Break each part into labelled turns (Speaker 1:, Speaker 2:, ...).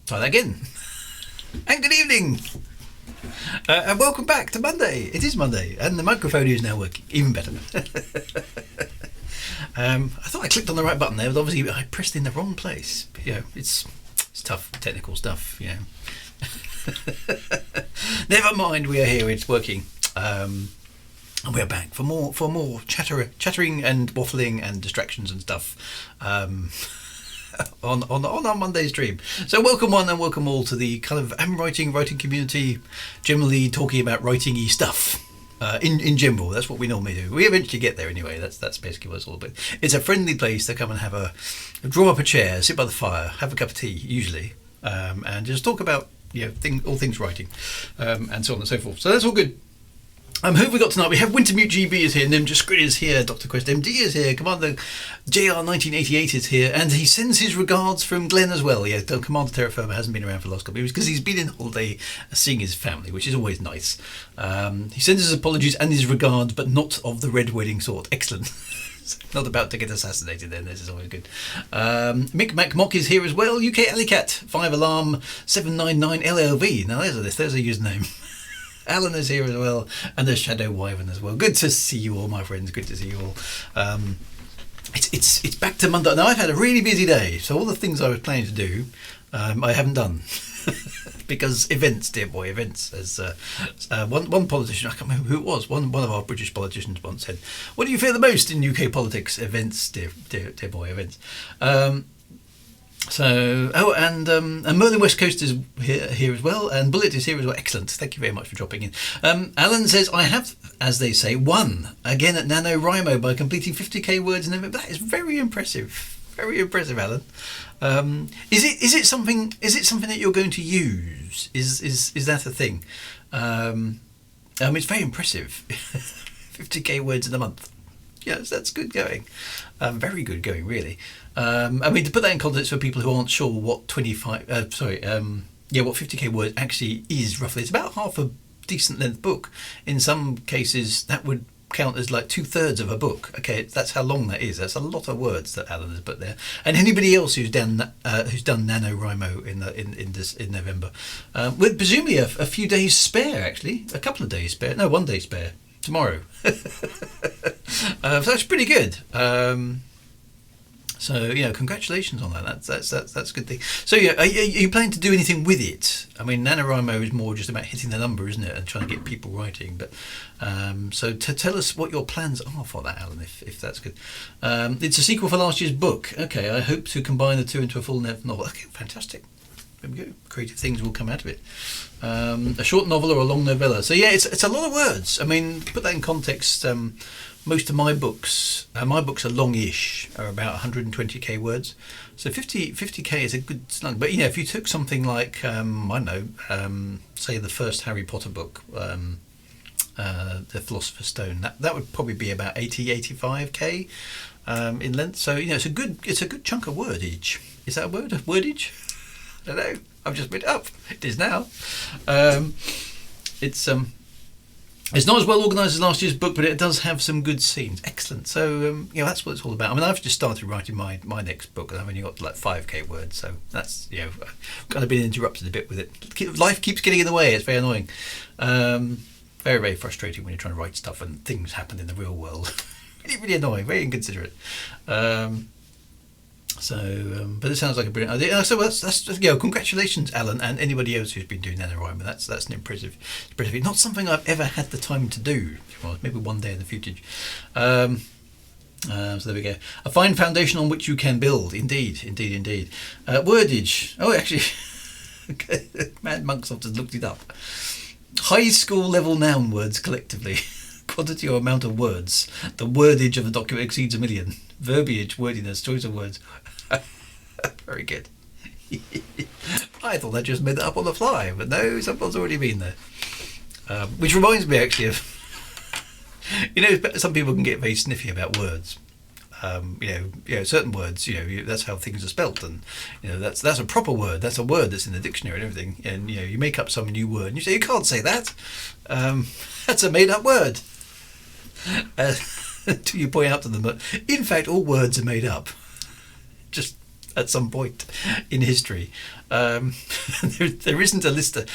Speaker 1: Try that again. And good evening. And welcome back to Monday. It is Monday, and the microphone is now working. Even better. I thought I clicked on the right button there, but obviously I pressed in the wrong place. You know, it's tough technical stuff. You know. Never mind. We are here. It's working. And we are back for more chattering and waffling and distractions and stuff. On our Monday stream. So welcome one and welcome all to the kind of writing community, generally talking about writing-y stuff. In general, that's what we normally do. We eventually get there anyway. That's basically what it's all about. It's a friendly place to come and have draw up a chair, sit by the fire, have a cup of tea usually, and just talk about all things writing, and so on and so forth. So that's all good. Who have we got tonight? We have Wintermute GB is here, Ninja Scrid is here, Dr. Quest MD is here, Commander JR1988 is here, and he sends his regards from Glenn as well. Yeah, Commander Terra Firma hasn't been around for the last couple of years because he's been in holiday seeing his family, which is always nice. He sends his apologies and his regards, but not of the red wedding sort. Excellent. Not about to get assassinated then, this is always good. Mick Mac Mock is here as well, UK Alicat, 5 Alarm 799 LLV. Now there's a username. Alan is here as well, and the Shadow Wyvern as well. Good to see you all, my friends. Good to see you all. It's back to Monday. Now I've had a really busy day, so all the things I was planning to do, I haven't done because events, dear boy, events. As one politician, I can't remember who it was. One of our British politicians once said, "What do you fear the most in UK politics? Events, dear boy, events." And Merlin West Coast is here as well, and Bullet is here as well. Excellent, thank you very much for dropping in. Alan says, I have, as they say, won again at NaNoWriMo by completing 50k words, and that is very impressive, Alan. Is it something that you're going to use? Is that a thing? It's very impressive. 50k words in a month. Yes, that's good going. Very good going, really. To put that in context for people who aren't sure what 50k words actually is roughly, it's about half a decent length book. In some cases, that would count as like 2/3 of a book. Okay, that's how long that is. That's a lot of words that Alan has put there. And anybody else who's done NaNoWriMo in November, with presumably a few days spare, actually, a couple of days spare. No, 1 day spare. Tomorrow. So that's pretty good. Congratulations on that. That's a good thing. So are you planning to do anything with it? I mean, NaNoWriMo is more just about hitting the number, isn't it, and trying to get people writing. But so to tell us what your plans are for that, Alan, if that's good. It's a sequel for last year's book. Okay, I hope to combine the two into a full novel. Okay, fantastic. There we go. Creative things will come out of it. A short novel or a long novella. So yeah, it's a lot of words. I mean, to put that in context, most of my books are long-ish, are about 120k words. So 50k is a good slug. But if you took something like say the first Harry Potter book, The Philosopher's Stone, that would probably be about 85k in length. So it's a good chunk of wordage. Is that a word? Wordage? I don't know. I've just made it up. It is now. It's not as well organised as last year's book, but it does have some good scenes. Excellent. So that's what it's all about. I mean, I've just started writing my next book, and I've only got like 5k words. So that's I've kind of been interrupted a bit with it. Life keeps getting in the way. It's very annoying. Very, very frustrating when you're trying to write stuff and things happen in the real world. Really, really annoying. Very inconsiderate. But it sounds like a brilliant idea. So that's congratulations, Alan, and anybody else who's been doing NaNoWriMo. That's an impressive. Not something I've ever had the time to do. Well, maybe one day in the future. So there we go. A fine foundation on which you can build. Indeed. Wordage. Oh, actually, okay. Mad Monksoft has looked it up. High school level noun words collectively. Quantity or amount of words. The wordage of a document exceeds 1 million. Verbiage, wordiness, choice of words. Very good. I thought I just made that up on the fly, but no, someone's already been there. Which reminds me actually of, some people can get very sniffy about words. Certain words, that's how things are spelt, and that's a proper word. That's a word that's in the dictionary and everything. And you make up some new word, and you say you can't say that. That's a made-up word. Until you point out to them that, in fact, all words are made up. Just at some point in history. There isn't a list of,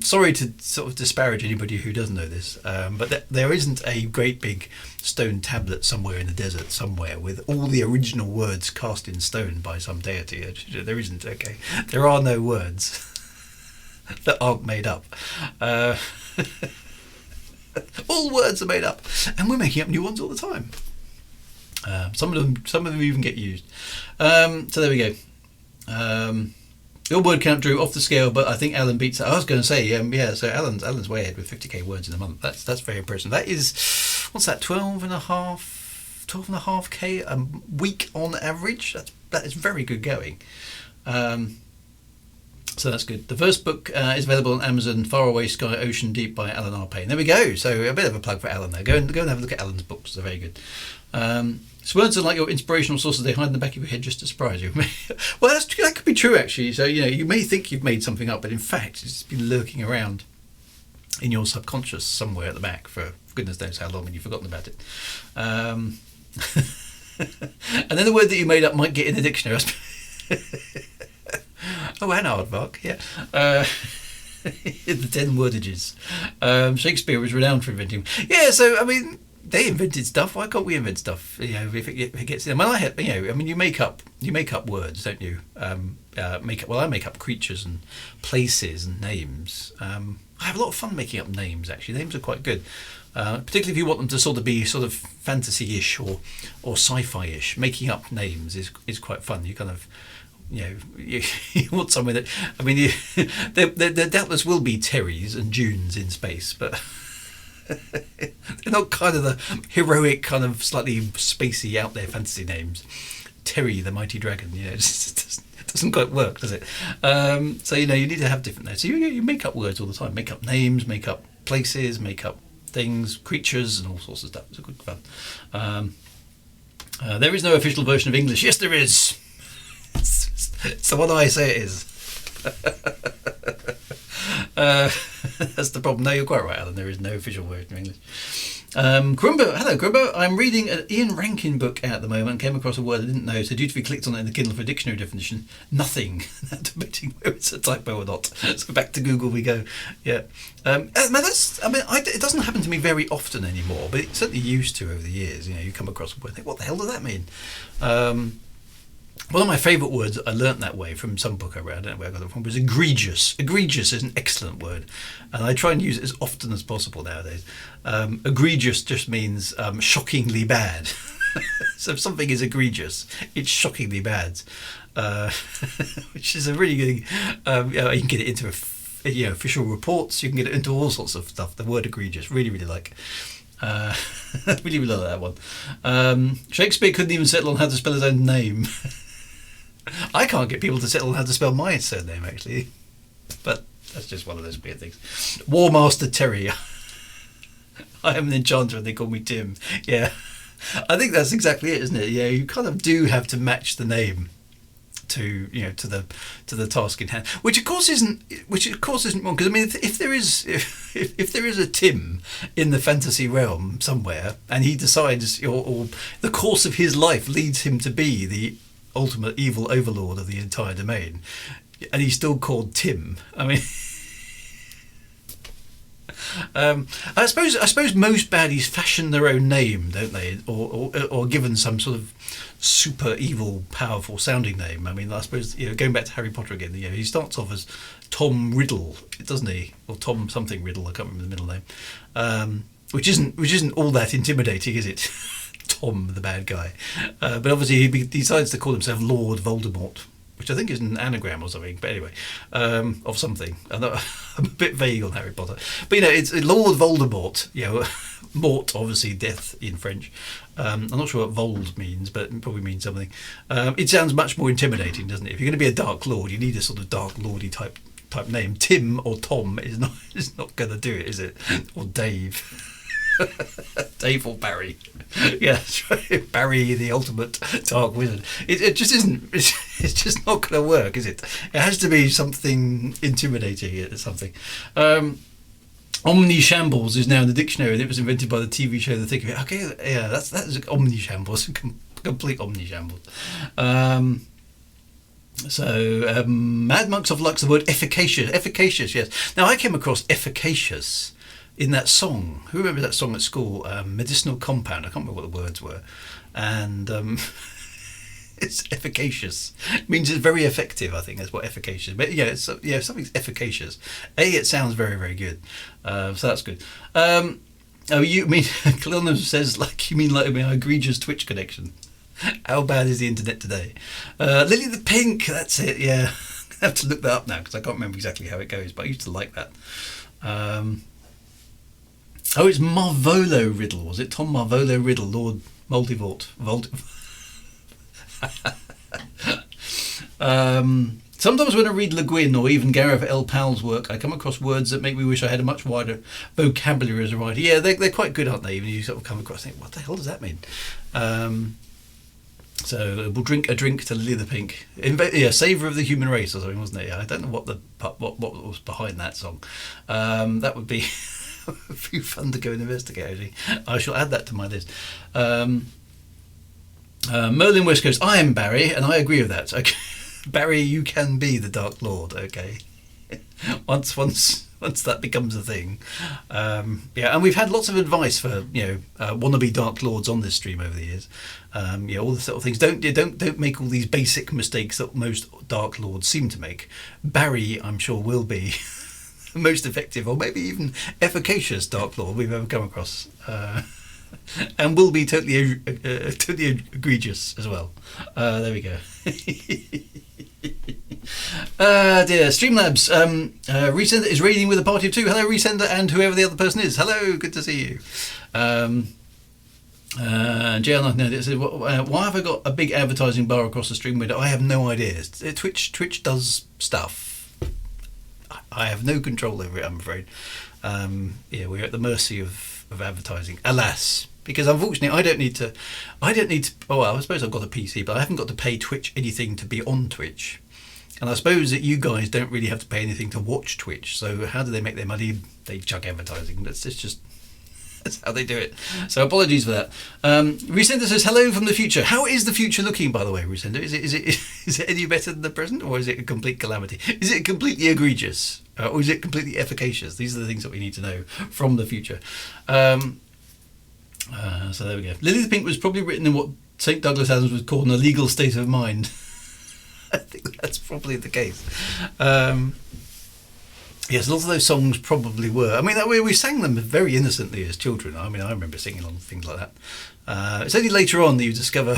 Speaker 1: sorry to sort of disparage anybody who doesn't know this, but there isn't a great big stone tablet somewhere in the desert somewhere with all the original words cast in stone by some deity. There isn't, okay. There are no words that aren't made up. All words are made up, and we're making up new ones all the time. Some of them even get used. So there we go. Your word count, Drew, off the scale, but I think Alan beats it. I was going to say, so Alan's way ahead with 50k words in a month. That's very impressive. That is, what's that, 12.5k a week on average? That is very good going. So that's good. The first book is available on Amazon, Far Away Sky, Ocean Deep by Alan R. Payne. There we go. So a bit of a plug for Alan there. Go and have a look at Alan's books. They're very good. So words are like your inspirational sources. They hide in the back of your head just to surprise you. Well, that could be true, actually. So, you may think you've made something up, but in fact, it's been lurking around in your subconscious somewhere at the back for goodness knows how long, and you've forgotten about it. And then the word that you made up might get in the dictionary. Oh, and aardvark, yeah. The 10 wordages. Shakespeare was renowned for inventing. Yeah, so, I mean, they invented stuff. Why can't we invent stuff? If it gets in. Well, you make up words, don't you? I make up creatures and places and names. I have a lot of fun making up names. Actually, names are quite good, particularly if you want them to sort of be sort of fantasy-ish or sci-fi-ish. Making up names is quite fun. You kind of, you want somewhere that, I mean, there doubtless will be Terrys and Junes in space, but they're not kind of the heroic, kind of slightly spacey, out there fantasy names. Terry the Mighty Dragon, it doesn't quite work, does it? So you need to have different names. So you make up words all the time, make up names, make up places, make up things, creatures, and all sorts of stuff. It's good fun. There is no official version of English. Yes, there is. It's the one I say it is. That's the problem. No, you're quite right, Alan. There is no official word in English. Grumbo, hello Grumbo. I'm reading an Ian Rankin book at the moment. Came across a word I didn't know, so dutifully clicked on it in the Kindle for a dictionary definition. Nothing. Debating whether it's a typo or not. So back to Google we go. Yeah. It doesn't happen to me very often anymore, but it certainly used to over the years. You come across a word and think, what the hell does that mean? One of my favourite words I learnt that way from some book I read, I don't know where I got it from, was egregious. Egregious is an excellent word, and I try and use it as often as possible nowadays. Egregious just means shockingly bad. So if something is egregious, it's shockingly bad, which is a really good thing. You can get it into official reports, you can get it into all sorts of stuff. The word egregious, really, really like. Really love that one. Shakespeare couldn't even settle on how to spell his own name. I can't get people to settle on how to spell my surname, actually. But that's just one of those weird things. War Master Terry. I am an enchanter and they call me Tim. Yeah. I think that's exactly it, isn't it? Yeah, you kind of do have to match the name to the task in hand, which of course isn't wrong, because I mean if there is a Tim in the fantasy realm somewhere and he decides or the course of his life leads him to be the ultimate evil overlord of the entire domain, and he's still called Tim, I mean I suppose most baddies fashion their own name, don't they, or given some sort of super evil, powerful sounding name. I mean, I suppose going back to Harry Potter again, he starts off as Tom Riddle, doesn't he, or Tom something Riddle? I can't remember the middle name, which isn't all that intimidating, is it? Tom, the bad guy, but obviously he decides to call himself Lord Voldemort, which I think is an anagram or something, but anyway, of something. I'm a bit vague on Harry Potter, but it's Lord Voldemort. Mort, obviously death in French. I'm not sure what Vold means, but it probably means something. It sounds much more intimidating, doesn't it? If you're going to be a Dark Lord, you need a sort of Dark Lordy type name. Tim or Tom is not going to do it, is it? Or Dave. Dave or Barry. Yeah, that's right. Barry, the ultimate dark wizard. It just isn't. It's just not going to work, is it? It has to be something intimidating. Something. Omnishambles is now in the dictionary, and it was invented by the TV show The Thick of It. Okay, yeah, that's omnishambles, complete omnishambles. So, Mad Monks of Lux, the word efficacious. Efficacious, yes. Now, I came across efficacious in that song. Who remembers that song at school? Medicinal Compound. I can't remember what the words were. And it's efficacious. It means it's very effective, I think. That's what efficacious. But yeah, something's efficacious. It sounds very, very good. So that's good. Oh, you mean, Clonum says, you mean my egregious Twitch connection. How bad is the internet today? Lily the Pink, that's it, yeah. I have to look that up now because I can't remember exactly how it goes, but I used to like that. Oh, it's Marvolo Riddle, was it? Tom Marvolo Riddle, Lord Multivort. Sometimes when I read Le Guin or even Gareth L. Powell's work, I come across words that make me wish I had a much wider vocabulary as a writer. Yeah, they're quite good, aren't they? Even you sort of come across and think, what the hell does that mean? So we'll drink a drink to Lily the Pink. Savour of the Human Race or something, wasn't it? I don't know what was behind that song. That would be fun to go and investigate, actually. I shall add that to my list. Merlin West Coast, I am Barry, and I agree with that. Okay. Barry, you can be the Dark Lord, okay? once that becomes a thing. And we've had lots of advice for wannabe Dark Lords on this stream over the years. All the sort of things. Don't make all these basic mistakes that most Dark Lords seem to make. Barry, I'm sure, will be the most effective, or maybe even efficacious Dark Lord we've ever come across. And will be totally egregious as well. There we go. Dear Streamlabs, Resender is raiding with a party of two. Hello, Resender, and whoever the other person is. Hello, good to see you. JL9 says, why have I got a big advertising bar across the stream window? I have no idea. Twitch does stuff. I have no control over it, I'm afraid. We're at the mercy of advertising, alas, because unfortunately I don't need to well, I suppose I've got a PC, but I haven't got to pay Twitch anything to be on Twitch, and I suppose that you guys don't really have to pay anything to watch Twitch, so how do they make their money? They chuck advertising. That's how they do it. So apologies for that. Resender says, hello from the future. How is the future looking, by the way, Resender? Is it any better than the present, or is it a complete calamity? Is it completely egregious, or is it completely efficacious? These are the things that we need to know from the future. So there we go. Lily the Pink was probably written in what St. Douglas Adams would call an illegal state of mind. I think that's probably the case. Yes, lots of those songs probably were. I mean, we sang them very innocently as children. I mean, I remember singing along things like that. It's only later on that you discover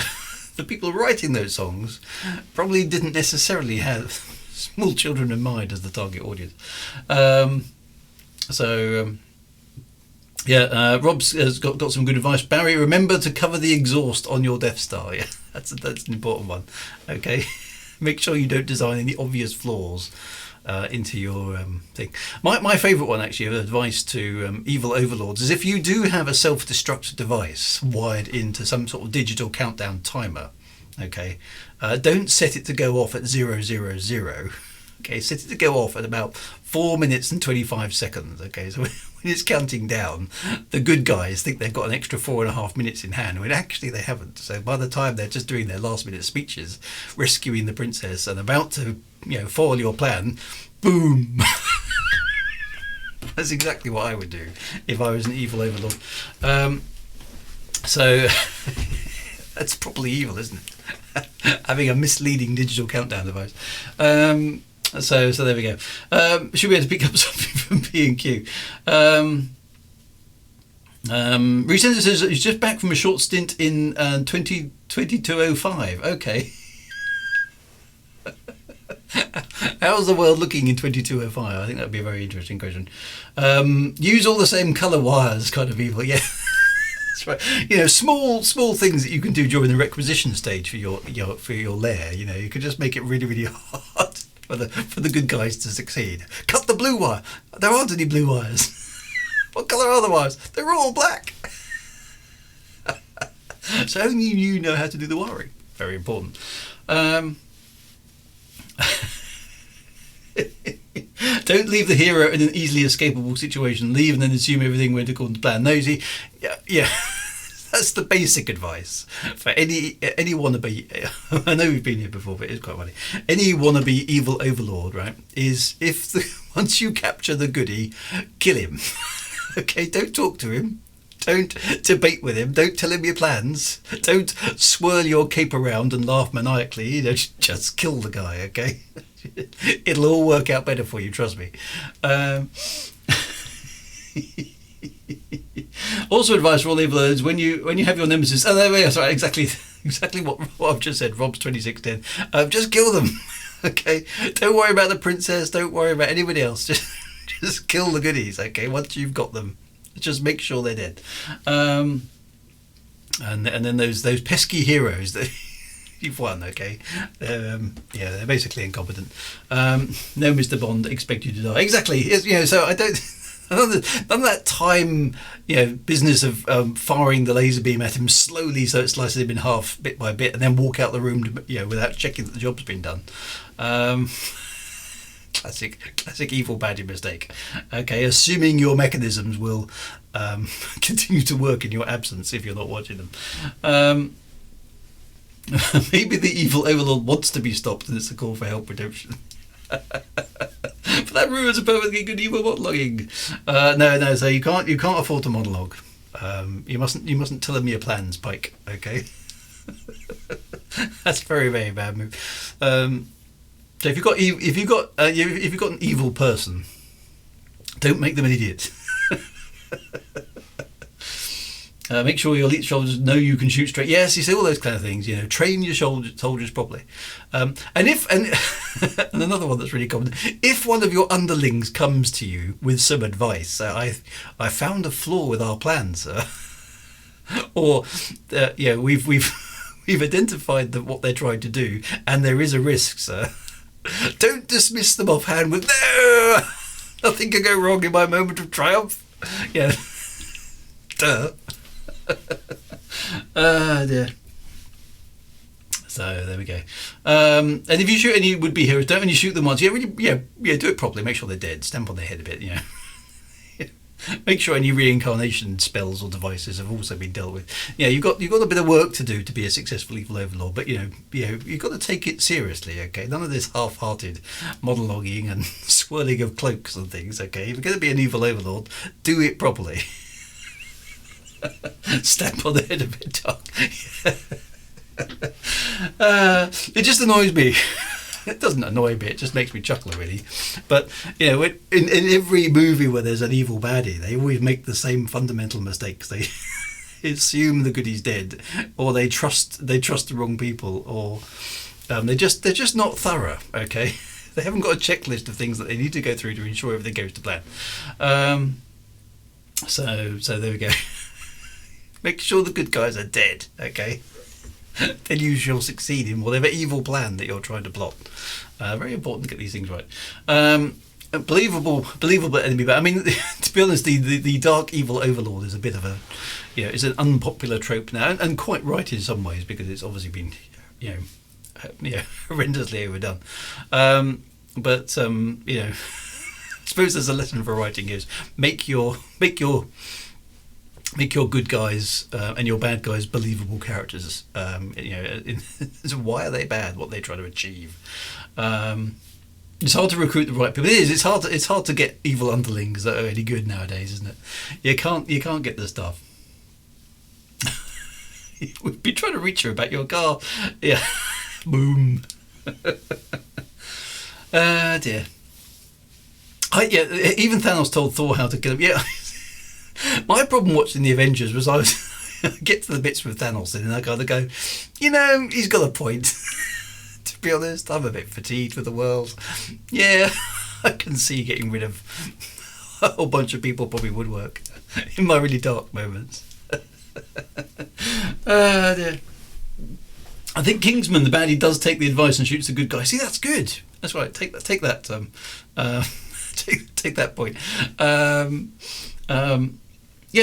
Speaker 1: the people writing those songs probably didn't necessarily have small children in mind as the target audience. Rob's has got some good advice. Barry, remember to cover the exhaust on your Death Star. Yeah, that's an important one. Okay, make sure you don't design any obvious flaws into your thing. My favourite one, actually, of advice to evil overlords is if you do have a self-destruct device wired into some sort of digital countdown timer, okay, don't set it to go off at 000. Okay, set it to go off at about 4 minutes and 25 seconds. Okay, so when it's counting down, the good guys think they've got an extra 4.5 minutes in hand, when actually they haven't. So by the time they're just doing their last minute speeches, rescuing the princess and about to, foil your plan, boom. That's exactly what I would do if I was an evil overlord. So that's probably evil, isn't it? Having a misleading digital countdown device. So there we go. Should be able to pick up something from B&Q. Resender says he's just back from a short stint in 2205. Okay. How's the world looking in 2205? I think that'd be a very interesting question. Use all the same colour wires, kind of evil. Yeah. That's right. Small things that you can do during the requisition stage for your lair. You could just make it really, really hard for the good guys to succeed. Cut the blue wire. There aren't any blue wires. What colour are the wires? They're all black. So only you know how to do the wiring. Very important. Don't leave the hero in an easily escapable situation. Leave and then assume everything went according to plan. No, see, yeah. That's the basic advice for any wannabe. I know we've been here before, but it's quite funny. Any wannabe evil overlord, right? Is once you capture the goodie, kill him. Okay, don't talk to him. Don't debate with him. Don't tell him your plans. Don't swirl your cape around and laugh maniacally. You know, just kill the guy. Okay, it'll all work out better for you. Trust me. Also, advice for all evil lords: when you have your nemesis. Oh, there we are. Sorry, exactly what I've just said. Rob's 2610. Just kill them. Okay, don't worry about the princess. Don't worry about anybody else. Just kill the goodies. Okay, once you've got them. Just make sure they're dead, and then those pesky heroes that you've won. Okay, they're basically incompetent. No, Mr. Bond, expect you to die. Exactly. So I don't. None of that time, business of firing the laser beam at him slowly so it slices him in half bit by bit, and then walk out the room, without checking that the job's been done. Classic evil baddie mistake. Okay, assuming your mechanisms will continue to work in your absence if you're not watching them. Maybe the evil overlord wants to be stopped and it's a call for help redemption. But that ruins a perfectly good evil monologuing. No. So you can't afford to monologue. You mustn't tell them your plans, Pike. Okay, that's a very, very bad move. So if you've got an evil person, don't make them an idiot. Make sure your elite soldiers know you can shoot straight. Yes, you say all those kind of things. Train your soldiers properly. And another one that's really common. If one of your underlings comes to you with some advice, I found a flaw with our plans, or we've identified what they're trying to do, and there is a risk, sir. Don't dismiss them offhand with no. Nothing can go wrong in my moment of triumph. Yeah. Duh. Dear. So there we go. And if you shoot any would-be heroes, don't only shoot them once. Do it properly. Make sure they're dead. Stamp on their head a bit. Make sure any reincarnation spells or devices have also been dealt with. You've got a bit of work to do to be a successful evil overlord, but you've got to take it seriously. Okay, none of this half-hearted monologuing and swirling of cloaks and things. Okay, if you're going to be an evil overlord, do it properly. Stamp on the head a bit, dark. It just annoys me. It doesn't annoy me, it just makes me chuckle, really. But in every movie where there's an evil baddie, they always make the same fundamental mistakes. They assume the goodie's dead, or they trust the wrong people, or they're just not thorough. Okay, they haven't got a checklist of things that they need to go through to ensure everything goes to plan. So there we go. Make sure the good guys are dead. Okay. Then you shall succeed in whatever evil plan that you're trying to plot. Very important to get these things right. Believable enemy. But I mean, to be honest, the dark evil overlord is a bit of a, it's an unpopular trope now, and quite right in some ways because it's obviously been, horrendously overdone. But I suppose there's a lesson for writing is make your good guys and your bad guys believable characters. Why are they bad? What they try to achieve. It's hard to recruit the right people. It is. It's hard to get evil underlings that are any good nowadays, isn't it? You can't get the stuff. We've been trying to reach her about your car. Yeah. Boom. Dear. Even Thanos told Thor how to kill him. Yeah. My problem watching the Avengers was I get to the bits with Thanos and I kind of go, he's got a point. To be honest, I'm a bit fatigued with the world. Yeah, I can see getting rid of a whole bunch of people probably would work in my really dark moments. Dear. I think Kingsman, the baddie, does take the advice and shoots the good guy. See, that's good. That's right. Take that. Take that point.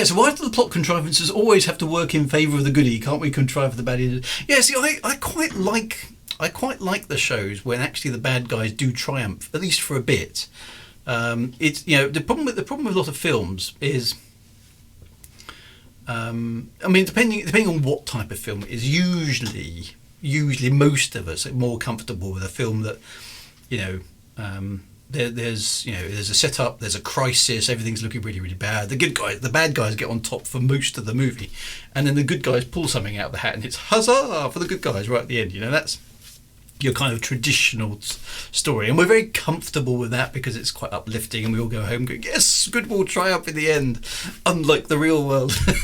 Speaker 1: So why do the plot contrivances always have to work in favour of the goodie? Can't we contrive for the baddie? Yeah, see, I quite like the shows when actually the bad guys do triumph, at least for a bit. It's the problem with a lot of films is I mean, depending on what type of film it is, usually most of us are more comfortable with a film that, you know, there's a setup, there's a crisis, everything's looking really, really bad. The bad guys get on top for most of the movie, and then the good guys pull something out of the hat, and it's huzzah for the good guys right at the end. You know, that's your kind of traditional story, and we're very comfortable with that because it's quite uplifting, and we all go home going, yes, good will triumph in the end, unlike the real world. It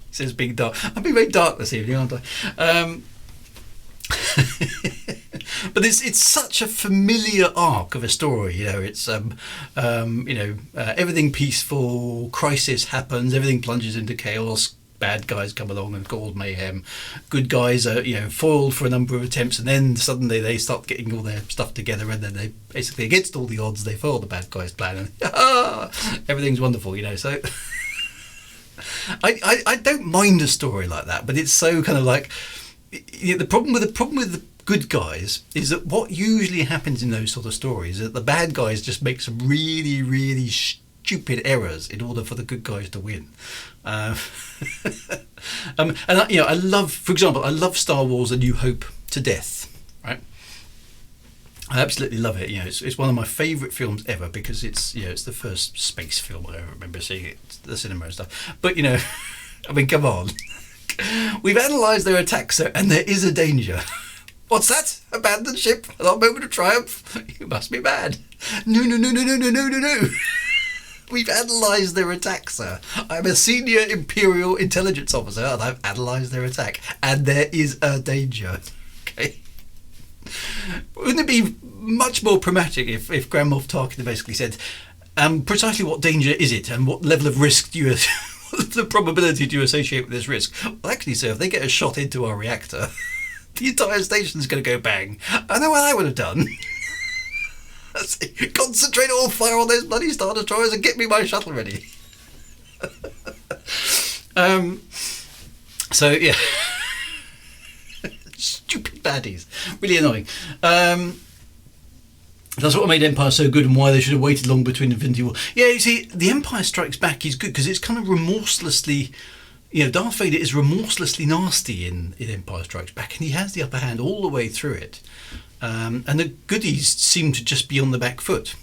Speaker 1: says being dark. I'm being very dark this evening, aren't I? But it's such a familiar arc of a story. You know, it's everything peaceful, crisis happens, everything plunges into chaos. Bad guys come along and cause mayhem. Good guys are, foiled for a number of attempts, and then suddenly they start getting all their stuff together, and then they basically, against all the odds, they foil the bad guys' plan, and everything's wonderful. So I don't mind a story like that, but it's so kind of like the problem with the good guys is that what usually happens in those sort of stories is that the bad guys just make some really, really stupid errors in order for the good guys to win. I love, for example, I love Star Wars: A New Hope to death. Right, I absolutely love it. It's one of my favourite films ever because it's the first space film I ever remember seeing it at the cinema and stuff. But I mean, come on, we've analysed their attack, sir, and there is a danger. What's that? Abandoned ship? At our moment of triumph? You must be mad. No. We've analysed their attack, sir. I'm a senior Imperial intelligence officer, and I've analysed their attack, and there is a danger. Okay. Wouldn't it be much more pragmatic if Grand Moff Tarkin basically said, precisely what danger is it, and what level of risk do you, the probability do you associate with this risk? Well, actually, sir, if they get a shot into our reactor, the entire station's going to go bang. I know what I would have done. Concentrate all fire on those bloody Star Destroyers and get me my shuttle ready. So yeah, stupid baddies, really annoying. That's what made Empire so good, and why they should have waited long between Infinity War. Yeah, you see, The Empire Strikes Back is good because it's kind of remorselessly. Darth Vader is remorselessly nasty in Empire Strikes Back, and he has the upper hand all the way through it. And the goodies seem to just be on the back foot.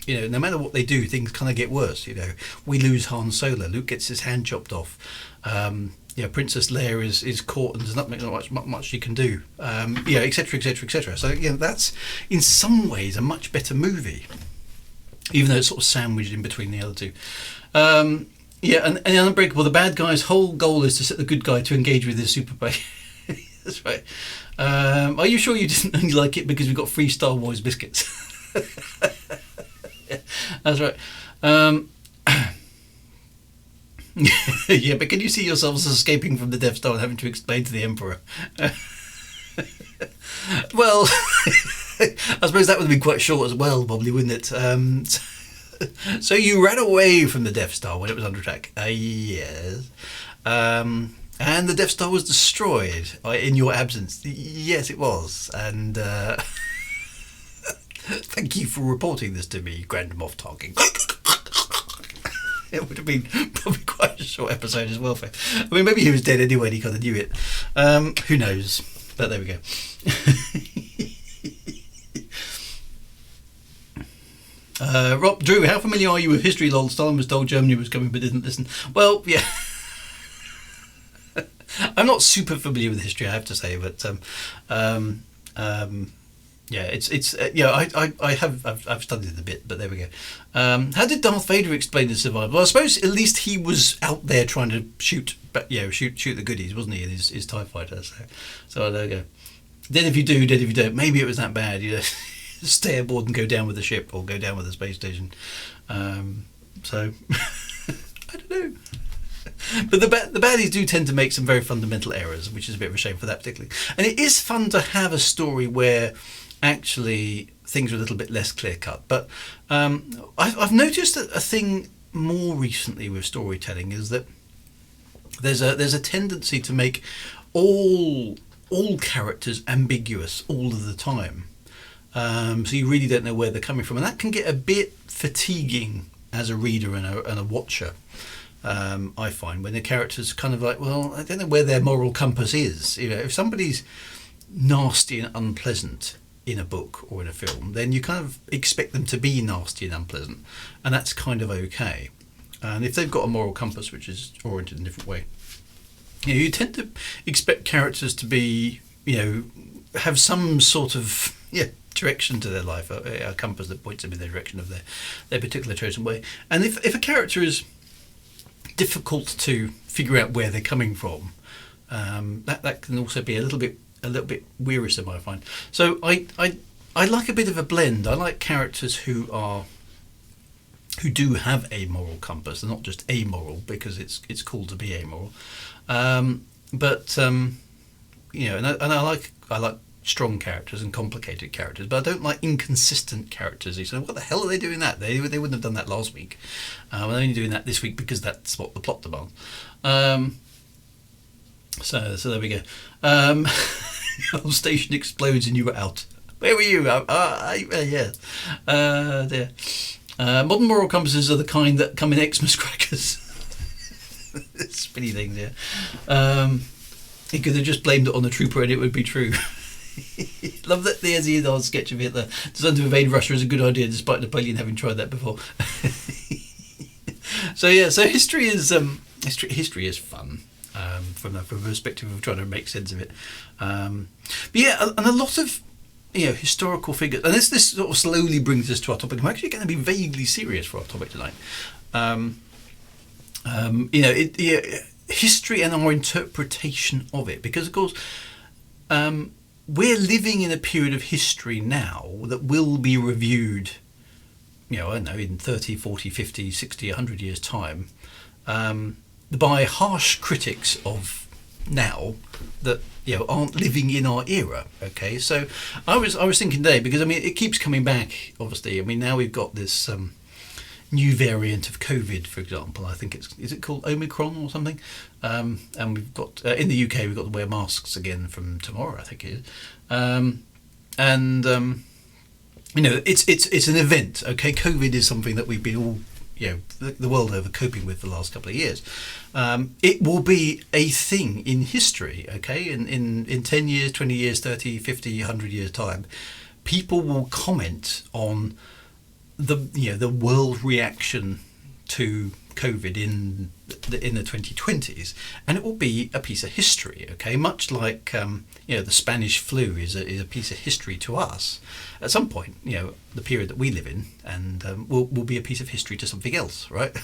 Speaker 1: No matter what they do, things kind of get worse. We lose Han Solo. Luke gets his hand chopped off. Princess Leia is caught, and there's not much she can do. Etc. So that's in some ways a much better movie, even though it's sort of sandwiched in between the other two. And Unbreakable, the bad guy's whole goal is to set the good guy to engage with his super base. That's right. Are you sure you didn't only like it because we got free Star Wars biscuits? Yeah, that's right. Yeah, but can you see yourselves escaping from the Death Star and having to explain to the Emperor? Well, I suppose that would have been quite short as well, probably, wouldn't it? So you ran away from the Death Star when it was under attack? Yes. And the Death Star was destroyed in your absence? Yes, it was. And thank you for reporting this to me, Grand Moff Tarkin. It would have been probably quite a short episode as well. I mean, maybe he was dead anyway and he kind of knew it. Who knows? But there we go. Drew, how familiar are you with history? Lol, Stalin was told Germany was coming but didn't listen. Well, yeah. I'm not super familiar with history, I have to say, but I've studied it a bit, but there we go. How did Darth Vader explain his survival? Well, I suppose at least he was out there trying to shoot the goodies, wasn't he, in his TIE fighter? So there we go. Dead if you do, dead if you don't. Maybe it was that bad. Stay aboard and go down with the ship or go down with the space station. So I don't know. But the baddies do tend to make some very fundamental errors, which is a bit of a shame for that particularly. And it is fun to have a story where actually things are a little bit less clear-cut. But I've noticed that a thing more recently with storytelling is that there's a tendency to make all characters ambiguous all of the time. So you really don't know where they're coming from. And that can get a bit fatiguing as a reader and a watcher. I find when the characters kind of like, well, I don't know where their moral compass is. If somebody's nasty and unpleasant in a book or in a film, then you kind of expect them to be nasty and unpleasant, and that's kind of okay. And if they've got a moral compass which is oriented in a different way, you tend to expect characters to be, have some sort of direction to their life, a compass that points them in the direction of their particular chosen way. And if a character is difficult to figure out where they're coming from, that can also be a little bit wearisome, I find. So I like a bit of a blend. I like characters who do have a moral compass. They're not just amoral because it's cool to be amoral. And I like strong characters and complicated characters, but I don't like inconsistent characters. You say, what the hell are they doing that? They wouldn't have done that last week. They're only doing that this week because that's what the plot demands. So there we go. Your whole station explodes and you were out. Where were you? Yeah. There. Modern moral compasses are the kind that come in Xmas crackers. Spinny things, yeah. He could have just blamed it on the trooper and it would be true. Love that the Ageism sketch of Hitler designed to invade Russia is a good idea despite Napoleon having tried that before. So history is fun from the perspective of trying to make sense of it. And a lot of historical figures, and this sort of slowly brings us to our topic. I'm actually going to be vaguely serious for our topic tonight. History and our interpretation of it, because of course we're living in a period of history now that will be reviewed, I don't know, in 30, 40, 50, 60, 100 years time, by harsh critics of now that aren't living in our era. Okay, so I was thinking today, because it keeps coming back, obviously. Now we've got this new variant of COVID, for example. I think is it called Omicron or something? And we've got in the UK we've got to wear masks again from tomorrow, I think it is. It's an event. Okay, COVID is something that we've been all the world over coping with the last couple of years. It will be a thing in history. Okay, in 10 years, 20 years, 30, 50, 100 years time, people will comment on the world reaction to COVID in the 2020s, and it will be a piece of history. Okay, much like the Spanish flu is a piece of history to us. At some point, the period that we live in, and will be a piece of history to something else, right?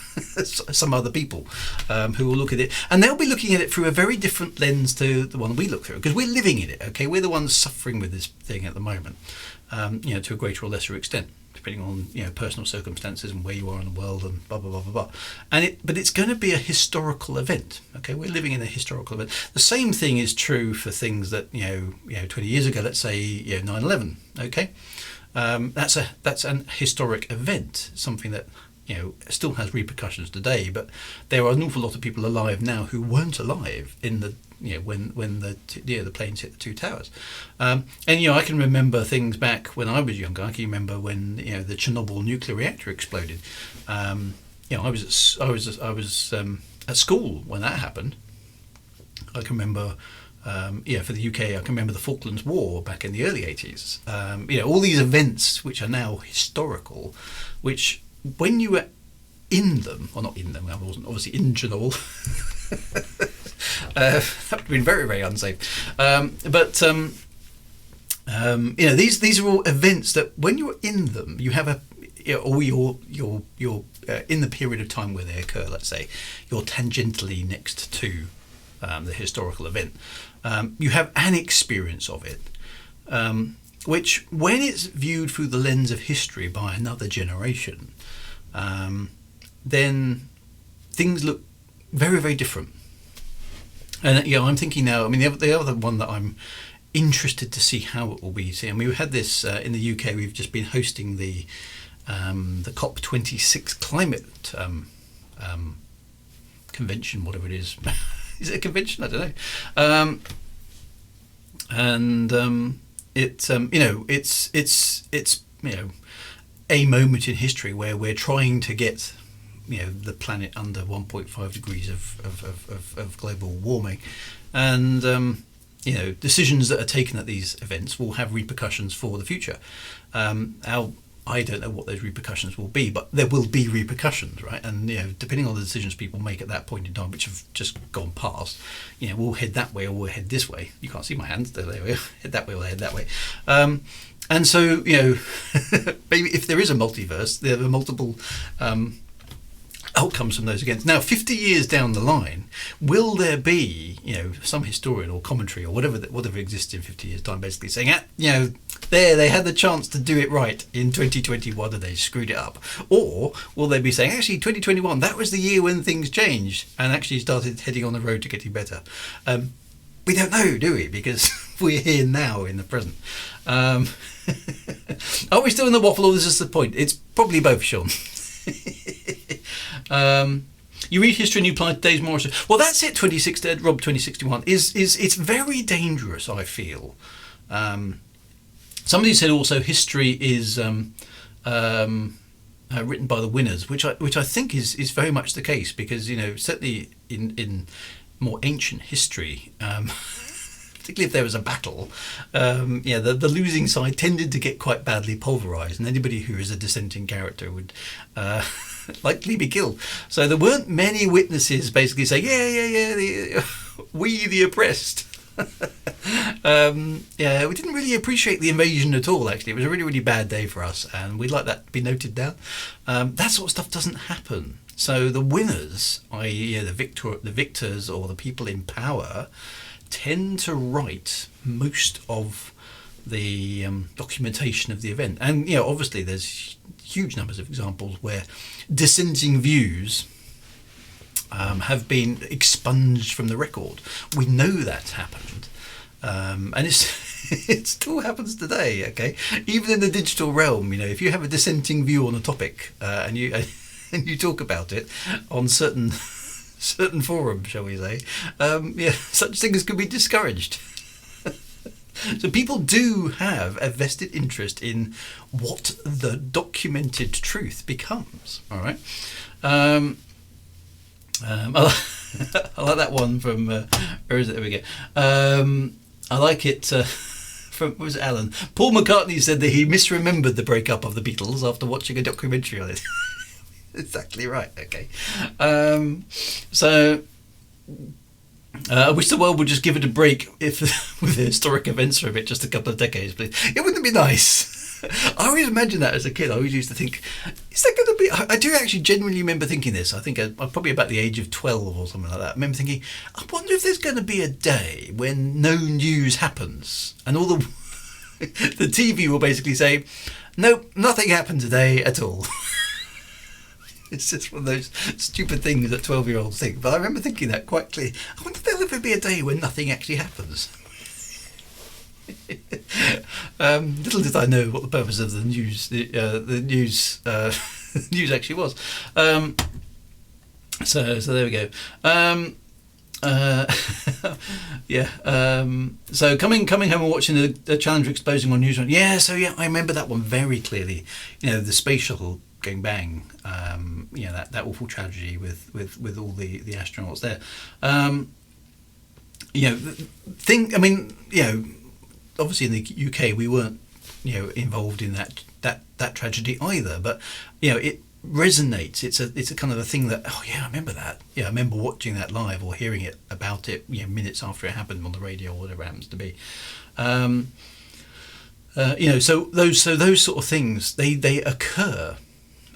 Speaker 1: Some other people who will look at it, and they'll be looking at it through a very different lens to the one we look through, because we're living in it. Okay, we're the ones suffering with this thing at the moment, to a greater or lesser extent, depending on personal circumstances and where you are in the world and blah blah blah blah blah. But it's going to be a historical event. Okay, we're living in a historical event. The same thing is true for things that 20 years ago, let's say 9/11. Okay, that's an historic event, something that still has repercussions today. But there are an awful lot of people alive now who weren't alive in the when the planes hit the two towers, and I can remember things back when I was younger. I can remember when the Chernobyl nuclear reactor exploded. I was at school when that happened. I can remember, for the UK, I can remember the Falklands War back in the early 80s. All these events which are now historical, which when you were in them, or not in them, I wasn't obviously in Chernobyl. That would have been very, very unsafe. These are all events that when you're in them, you have or you're in the period of time where they occur. Let's say you're tangentially next to the historical event. You have an experience of it, which, when it's viewed through the lens of history by another generation, then things look very, very different. And I'm thinking now. The other one that I'm interested to see how it will be. We had this in the UK. We've just been hosting the COP26 climate convention, whatever it is. Is it a convention? I don't know. It's a moment in history where we're trying to get the planet under 1.5 degrees of global warming, and decisions that are taken at these events will have repercussions for the future. I don't know what those repercussions will be, but there will be repercussions, right? And depending on the decisions people make at that point in time, which have just gone past, we'll head that way or we'll head this way. You can't see my hands; there they are. Head that way or head that way. And so, maybe if there is a multiverse, there are multiple outcomes from those events. Now, 50 years down the line, will there be, some historian or commentary or whatever exists in 50 years' time, basically saying, they had the chance to do it right in 2021 and they screwed it up? Or will they be saying, actually, 2021, that was the year when things changed and actually started heading on the road to getting better? We don't know, do we? Because we're here now in the present. Are we still in the waffle, or is this the point? It's probably both, Sean. You read history and you apply today's moral. Well, that's it. 2061 it's very dangerous, I feel. Somebody said also history is written by the winners, which I think is very much the case, because certainly in more ancient history, particularly if there was a battle, the losing side tended to get quite badly pulverised, and anybody who is a dissenting character would likely be killed. So there weren't many witnesses basically saying, we the oppressed. We didn't really appreciate the invasion at all, actually. It was a really, really bad day for us, and we'd like that to be noted down. That sort of stuff doesn't happen. So the winners, i.e. the victors or the people in power, tend to write most of the documentation of the event. And obviously there's huge numbers of examples where dissenting views have been expunged from the record. We know that's happened, and it still happens today. Okay, even in the digital realm, if you have a dissenting view on a topic and you talk about it on certain forums, shall we say, such things can be discouraged. So people do have a vested interest in what the documented truth becomes. All right. I like that one from where is it? There we go. I like it from, what was it, Alan? Paul McCartney said that he misremembered the breakup of the Beatles after watching a documentary on it. Exactly right. Okay. I wish the world would just give it a break with the historic events for a bit, just a couple of decades, please. It wouldn't be nice. I always imagined that as a kid. I always used to think, is there going to be... I do actually genuinely remember thinking this. I think I'm probably about the age of 12 or something like that. I remember thinking, I wonder if there's going to be a day when no news happens and all the TV will basically say, nope, nothing happened today at all. It's just one of those stupid things that 12-year-olds think. But I remember thinking that quite clearly. I wonder if there'll ever be a day when nothing actually happens. Little did I know what the purpose of the news news actually was. So there we go. So coming home and watching the Challenger exposing on news. I remember that one very clearly. The space shuttle going bang. That awful tragedy with all the astronauts there. Obviously in the UK we weren't involved in that tragedy either, but it resonates. It's a kind of a thing that I remember that. I remember watching that live or hearing it about it minutes after it happened on the radio or whatever it happens to be. So those sort of things they occur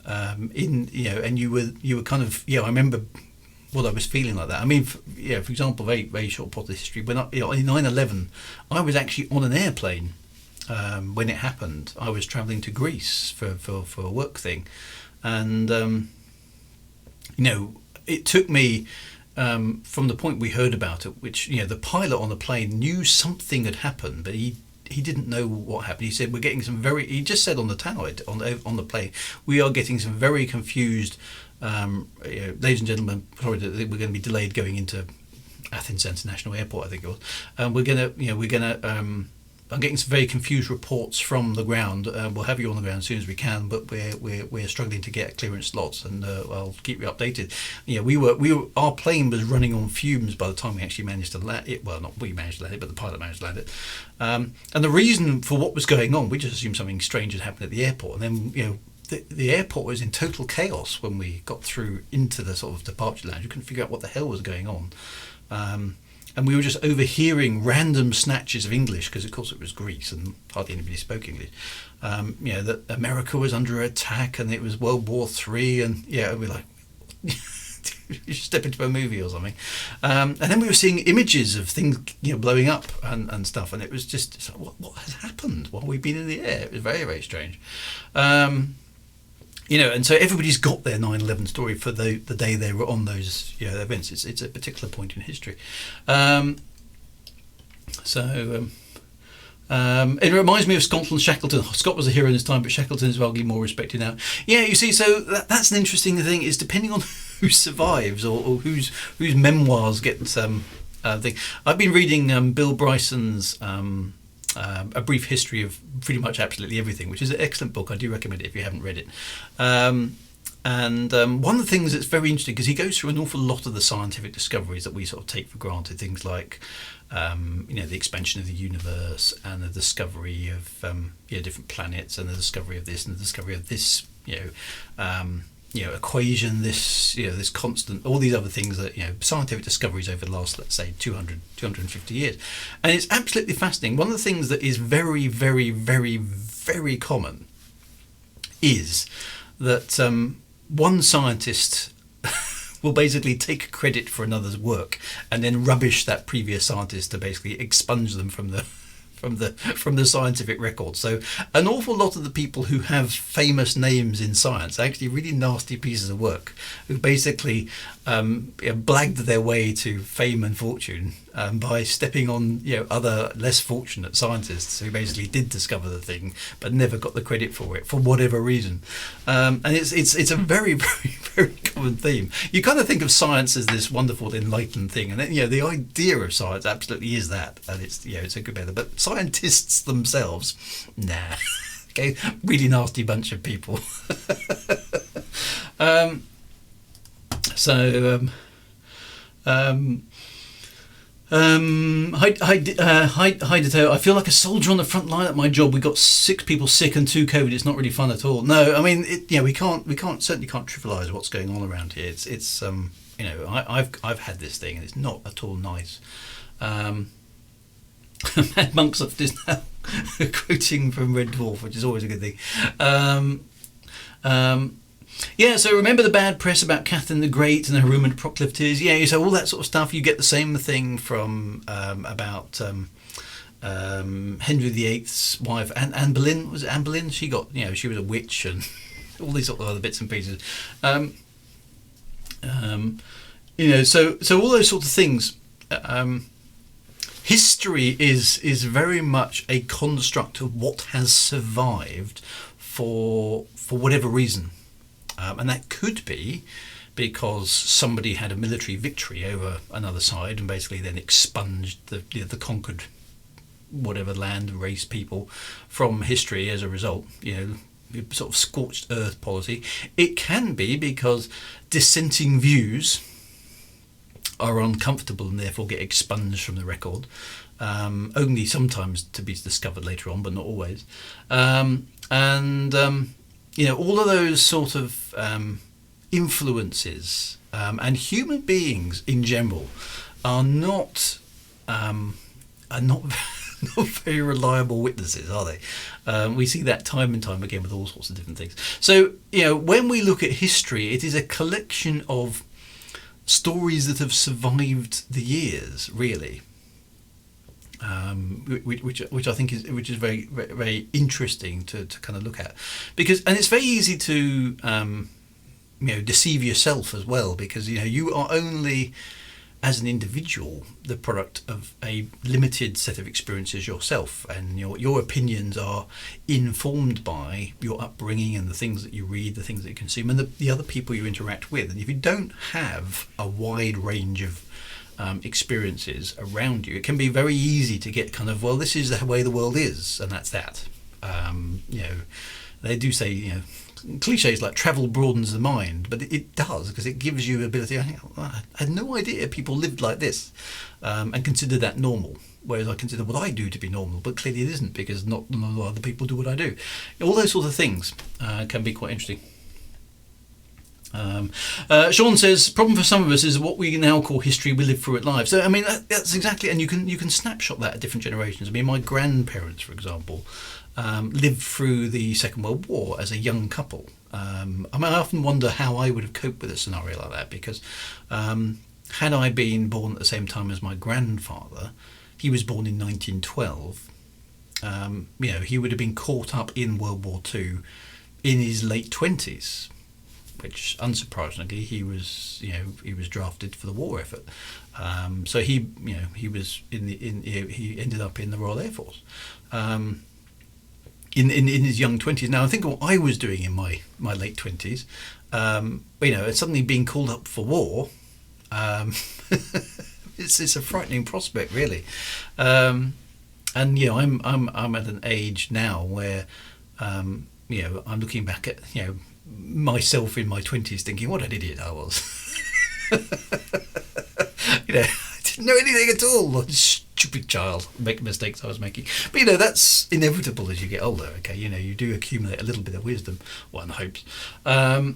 Speaker 1: and you were kind of I remember what I was feeling like that. I mean, for example, very, very short part of history. When in 9/11, I was actually on an airplane when it happened. I was travelling to Greece for a work thing, and it took me from the point we heard about it, which the pilot on the plane knew something had happened, but he didn't know what happened. He said, we're getting some he just said on the tower, on the plane, we are getting some very confused, ladies and gentlemen, sorry that we're going to be delayed going into Athens International Airport, I think it was. We're going to I'm getting some very confused reports from the ground. We'll have you on the ground as soon as we can, but we're struggling to get clearance slots, and I'll keep you updated. Our plane was running on fumes by the time we actually managed to land it. Well, not we managed to land it, but the pilot managed to land it. And the reason for what was going on, we just assumed something strange had happened at the airport, and then the airport was in total chaos when we got through into the sort of departure lounge. We couldn't figure out what the hell was going on. And we were just overhearing random snatches of English, because of course it was Greece and hardly anybody spoke English. That America was under attack and it was World War III, and we're like, you should step into a movie or something. And then we were seeing images of things blowing up and stuff, and it was just like, what has happened while we've been in the air? It was very, very strange. And so everybody's got their 9/11 story for the day they were on those events. It's a particular point in history. It reminds me of Scott and Shackleton. Scott was a hero in his time, but Shackleton is arguably more respected now. Yeah, you see, so that's an interesting thing, is depending on who survives or whose memoirs get thing. I've been reading Bill Bryson's A Brief History of Pretty Much Absolutely Everything, which is an excellent book. I do recommend it if you haven't read it. One of the things that's very interesting, because he goes through an awful lot of the scientific discoveries that we sort of take for granted, things like the expansion of the universe and the discovery of different planets, and the discovery of this and the discovery of this equation, this constant, all these other things that scientific discoveries over the last, let's say, 250 years. And it's absolutely fascinating. One of the things that is very, very, very, very common is that one scientist will basically take credit for another's work and then rubbish that previous scientist to basically expunge them from the scientific record. So an awful lot of the people who have famous names in science are actually really nasty pieces of work, who basically blagged their way to fame and fortune by stepping on other less fortunate scientists who basically did discover the thing but never got the credit for it for whatever reason. And it's a very, very, very common theme. You kind of think of science as this wonderful enlightened thing, and the idea of science absolutely is that, and it's a good better, but scientists themselves, nah. Okay, really nasty bunch of people. Hi, I feel like a soldier on the front line at my job. We got 6 people sick and 2 COVID. It's not really fun at all. No, I mean, we certainly can't trivialise what's going on around here. It's I've had this thing, and it's not at all nice. Mad Monksoft is now quoting from Red Dwarf, which is always a good thing. So remember the bad press about Catherine the Great and her rumored proclivities? Yeah, so all that sort of stuff. You get the same thing from about Henry VIII's wife, Anne Boleyn. Was it Anne Boleyn? She got, she was a witch, and all these sort of other bits and pieces. So all those sorts of things. History is very much a construct of what has survived for whatever reason, and that could be because somebody had a military victory over another side and basically then expunged the conquered whatever land, race, people from history as a result. Sort of scorched earth policy. It can be because dissenting views are uncomfortable and therefore get expunged from the record, only sometimes to be discovered later on, but not always. All of those sort of influences, and human beings in general are not not very reliable witnesses, are they? We see that time and time again with all sorts of different things. So when we look at history, it is a collection of stories that have survived the years, really, which I think is very, very, very interesting to kind of look at, and it's very easy to deceive yourself as well, because you are only, as an individual, the product of a limited set of experiences yourself, and your opinions are informed by your upbringing and the things that you read, the things that you consume, and the other people you interact with. And if you don't have a wide range of experiences around you, it can be very easy to get kind of, well, this is the way the world is, and that's that. They do say, cliches like travel broadens the mind, but it does, because it gives you ability. I had no idea people lived like this, and considered that normal, whereas I consider what I do to be normal, but clearly it isn't, because not a lot of other people do what I do. All those sorts of things can be quite interesting. Sean says, problem for some of us is what we now call history we live through it live. So I mean, that's exactly, and you can snapshot that at different generations. I mean, my grandparents, for example, lived through the Second World War as a young couple. I often wonder how I would have coped with a scenario like that, because had I been born at the same time as my grandfather, he was born in 1912, he would have been caught up in World War II in his late 20s, which unsurprisingly he was drafted for the war effort. So he was he ended up in the Royal Air Force. In his young 20s. Now I think what I was doing in my late 20s, suddenly being called up for war, it's a frightening prospect, really. I'm at an age now where I'm looking back at myself in my 20s thinking what an idiot I was. I didn't know anything at all. Stupid child, making mistakes I was making. But that's inevitable as you get older. Okay, you do accumulate a little bit of wisdom, one hopes. All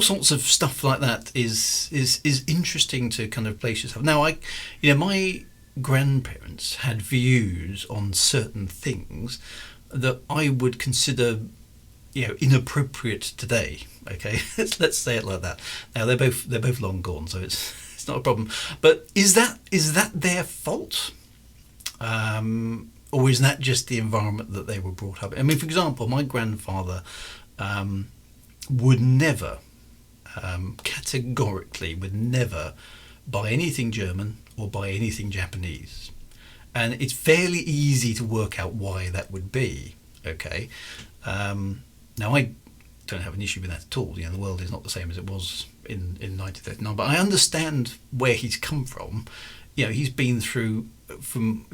Speaker 1: sorts of stuff like that is interesting to kind of place yourself. Now, my grandparents had views on certain things that I would consider inappropriate today. Okay, let's say it like that. Now they're both long gone, so it's not a problem. But is that their fault, or is that just the environment that they were brought up in? I mean, for example, my grandfather would never, categorically, would never buy anything German or buy anything Japanese, and it's fairly easy to work out why that would be. Okay, now I don't have an issue with that at all. The world is not the same as it was in 1939, but I understand where he's come from. He's been through and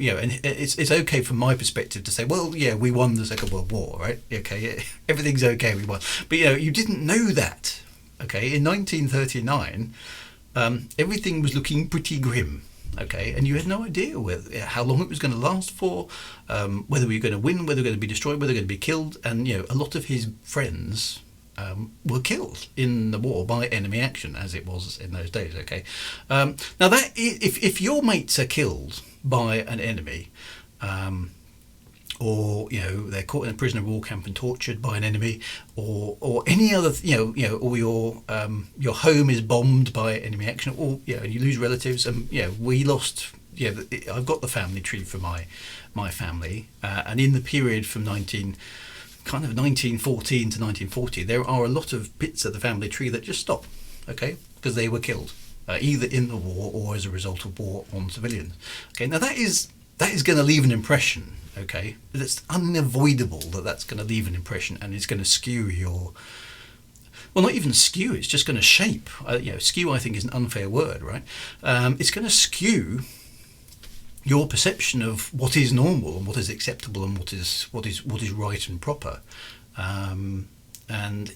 Speaker 1: it's okay from my perspective to say, well, yeah, we won the Second World War, right? Okay, everything's okay, we won. But you didn't know that. Okay, in 1939, everything was looking pretty grim. Okay, and you had no idea how long it was going to last for, whether we were going to win, whether we were going to be destroyed, whether we were going to be killed. And a lot of his friends were killed in the war by enemy action, as it was in those days. Okay, now that if your mates are killed by an enemy, or they're caught in a prisoner of war camp and tortured by an enemy, or any other or your home is bombed by enemy action, or and you lose relatives, and we lost. I've got the family tree for my family, and in the period from 1914 to 1940, there are a lot of bits of the family tree that just stop, okay, because they were killed either in the war or as a result of war on civilians. Okay, now that is going to leave an impression. Okay, but it's unavoidable that's going to leave an impression, and it's going to skew your. Well, not even skew. It's just going to shape. Skew, I think, is an unfair word, right? It's going to skew your perception of what is normal and what is acceptable and what is right and proper. And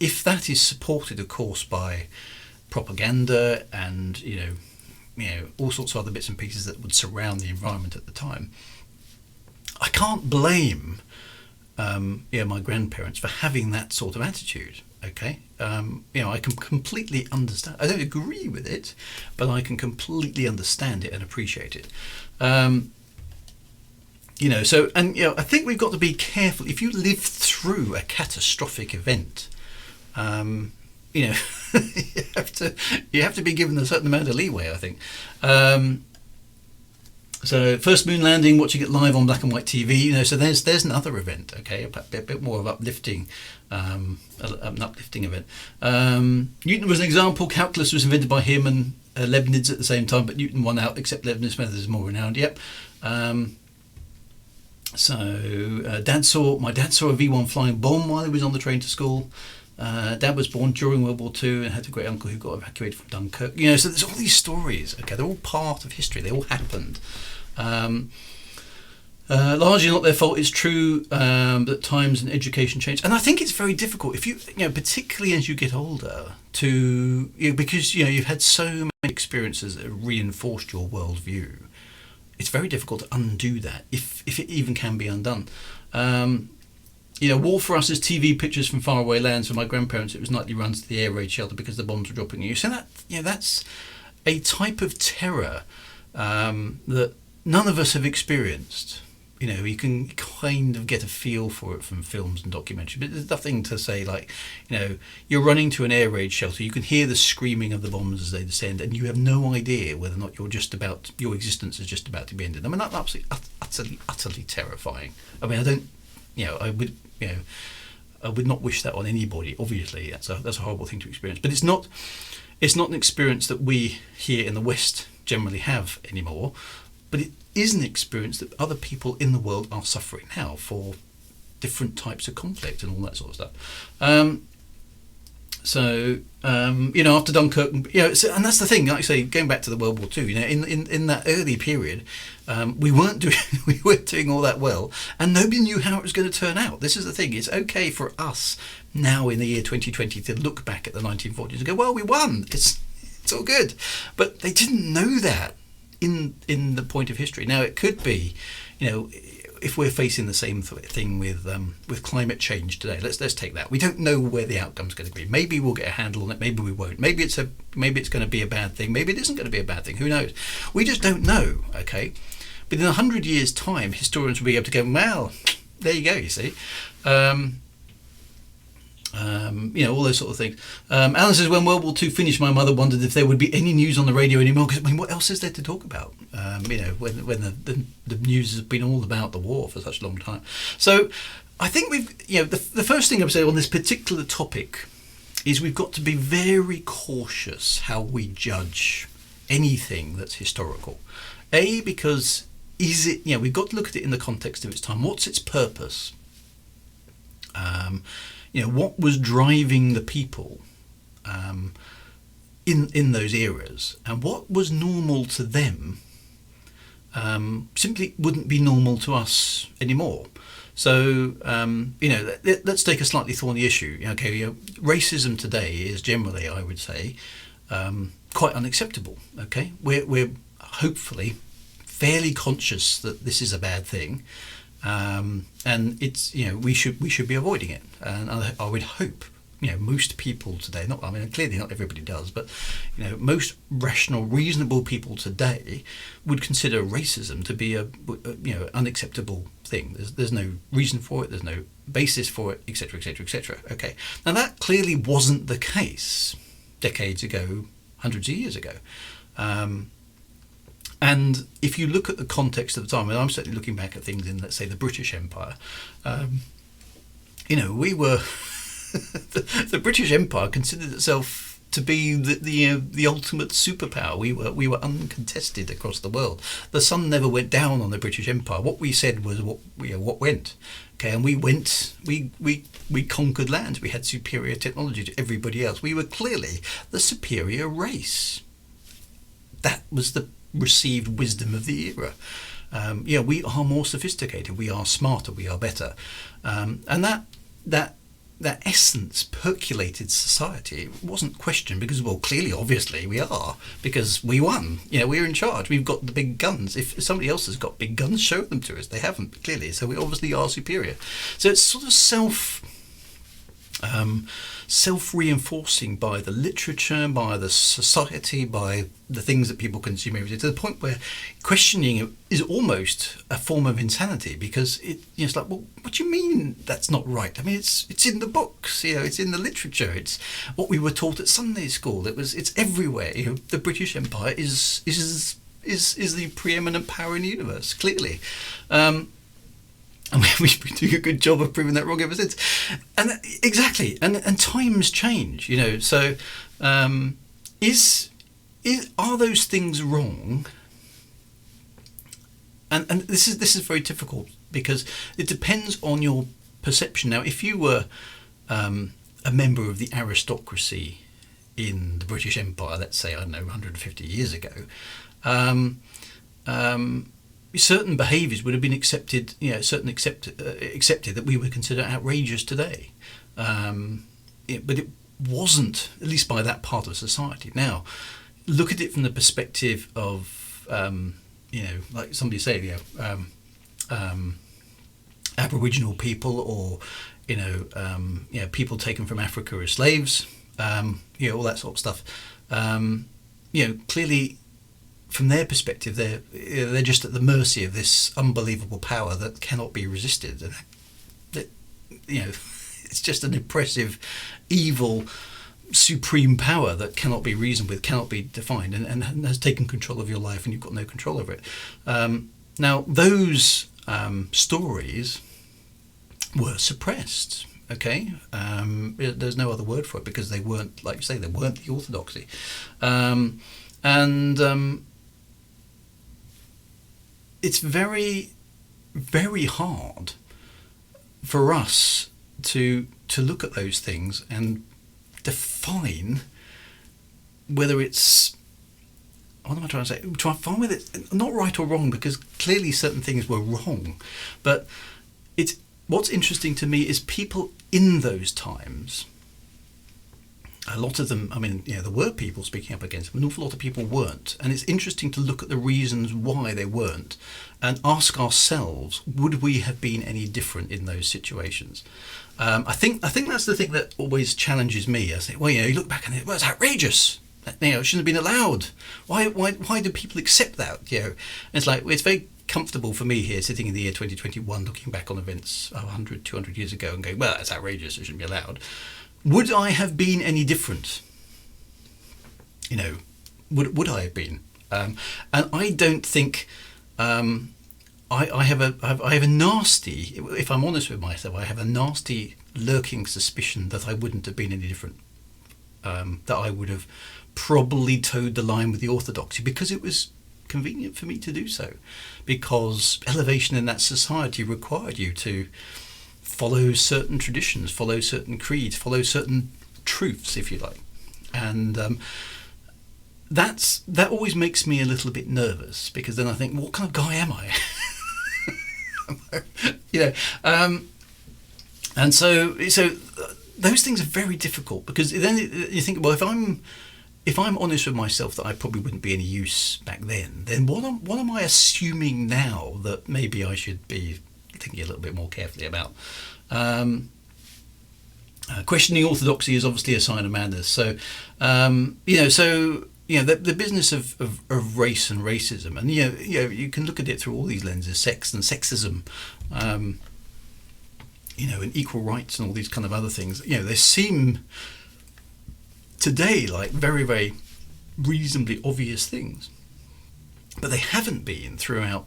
Speaker 1: if that is supported, of course, by propaganda and all sorts of other bits and pieces that would surround the environment at the time, I can't blame my grandparents for having that sort of attitude. Okay, I can completely understand. I don't agree with it, but I can completely understand it and appreciate it. I think we've got to be careful. If you live through a catastrophic event, you have to be given a certain amount of leeway, I think. So first moon landing, watching it live on black and white TV. So there's another event. Okay, a bit more of uplifting, an uplifting event. Newton was an example. Calculus was invented by him and Leibniz at the same time, but Newton won out. Except Leibniz's method is more renowned. Yep. My dad saw a V1 flying bomb while he was on the train to school. Dad was born during World War II and had a great uncle who got evacuated from Dunkirk. So there's all these stories. Okay, they're all part of history. They all happened. Largely not their fault. It's true that times and education change, and I think it's very difficult if you particularly as you get older to because you've had so many experiences that have reinforced your worldview. It's very difficult to undo that if it even can be undone. War for us is TV pictures from faraway lands. For my grandparents, it was nightly runs to the air raid shelter because the bombs were dropping. You see that? That's a type of terror that none of us have experienced. You can kind of get a feel for it from films and documentaries, but there's nothing to say like, you're running to an air raid shelter, you can hear the screaming of the bombs as they descend, and you have no idea whether or not your existence is just about to be ended. I mean, that's absolutely, utterly terrifying. I mean, I would not wish that on anybody. Obviously, that's a horrible thing to experience, but it's not an experience that we here in the West generally have anymore. But it is an experience that other people in the world are suffering now for different types of conflict and all that sort of stuff. After Dunkirk, and that's the thing. Like I say, going back to the World War II, in that early period, we weren't doing all that well, and nobody knew how it was going to turn out. This is the thing. It's okay for us now in the year 2020 to look back at the 1940s and go, well, we won. It's all good, but they didn't know that in the point of history. Now it could be, if we're facing the same thing with climate change today, let's take that. We don't know where the outcome's going to be. Maybe we'll get a handle on it. Maybe we won't. Maybe it's going to be a bad thing. Maybe it isn't going to be a bad thing. Who knows? We just don't know. Okay, but in 100 years' time, historians will be able to go, well, there you go. You see. All those sort of things. Alan says, when World War II finished, my mother wondered if there would be any news on the radio anymore. Because what else is there to talk about? When the news has been all about the war for such a long time. So I think the first thing I would say on this particular topic is we've got to be very cautious how we judge anything that's historical. Because we've got to look at it in the context of its time. What's its purpose? What was driving the people in those eras, and what was normal to them simply wouldn't be normal to us anymore. So, let's take a slightly thorny issue. Racism today is generally, I would say, quite unacceptable. Okay, we're hopefully fairly conscious that this is a bad thing. And it's we should be avoiding it, and I would hope most people today, clearly not everybody does, but most rational, reasonable people today would consider racism to be a unacceptable thing. There's no reason for it, there's no basis for it, etc., etc., etc. Okay, now that clearly wasn't the case decades ago, hundreds of years ago. And if you look at the context of the time, and I'm certainly looking back at things in, let's say, the British Empire, we were the British Empire considered itself to be the ultimate superpower. We were uncontested across the world. The sun never went down on the British Empire. What we said was what went. Okay, and we conquered lands. We had superior technology to everybody else. We were clearly the superior race. That was the received wisdom of the era. We are more sophisticated, we are smarter, we are better, and that essence percolated society. It wasn't questioned because, well, clearly, obviously, we are, because we won. We're in charge. We've got the big guns. If somebody else has got big guns, show them to us. They haven't, clearly, so we obviously are superior. So it's sort of self-reinforcing by the literature, by the society, by the things that people consume every day, to the point where questioning it is almost a form of insanity, because it's like, well, what do you mean that's not right? I mean, it's in the books, it's in the literature, it's what we were taught at Sunday school. It's everywhere. The British Empire is the preeminent power in the universe, clearly. And we've been doing a good job of proving that wrong ever since. And exactly, and times change, So, are those things wrong? And this is very difficult, because it depends on your perception. Now, if you were a member of the aristocracy in the British Empire, let's say, I don't know, 150 years ago, certain behaviours would have been accepted, accepted that we would consider outrageous today. But it wasn't, at least by that part of society. Now, look at it from the perspective of, like somebody said, Aboriginal people, or people taken from Africa as slaves, all that sort of stuff. Clearly, from their perspective, they're just at the mercy of this unbelievable power that cannot be resisted. And it's just an oppressive, evil, supreme power that cannot be reasoned with, cannot be defined, and has taken control of your life, and you've got no control over it. Now, those stories were suppressed. Okay, there's no other word for it, because they weren't, like you say, they weren't the orthodoxy, it's very, very hard for us to look at those things and define whether it's, what am I trying to say? To find whether it's not right or wrong, because clearly certain things were wrong. But what's interesting to me is people in those times. A lot of them, there were people speaking up against them. An awful lot of people weren't. And it's interesting to look at the reasons why they weren't and ask ourselves, would we have been any different in those situations? I think that's the thing that always challenges me. I say, you look back and it's outrageous. It shouldn't have been allowed. Why do people accept that? And it's like, it's very comfortable for me here, sitting in the year 2021, looking back on events 100, 200 years ago and going, well, that's outrageous, it shouldn't be allowed. Would I have been any different? Would I have been? And I don't think I have a nasty, if I'm honest with myself, I have a nasty lurking suspicion that I wouldn't have been any different. That I would have probably towed the line with the orthodoxy, because it was convenient for me to do so, because elevation in that society required you to follow certain traditions, follow certain creeds, follow certain truths, if you like. And that always makes me a little bit nervous, because then I think, what kind of guy am I? And so those things are very difficult, because then you think, well, if I'm honest with myself that I probably wouldn't be any use back then what am I assuming now that maybe I should be thinking a little bit more carefully about? Questioning orthodoxy is obviously a sign of madness. So, the business of race and racism, and you can look at it through all these lenses: sex and sexism, and equal rights and all these kind of other things. They seem today like very, very reasonably obvious things, but they haven't been throughout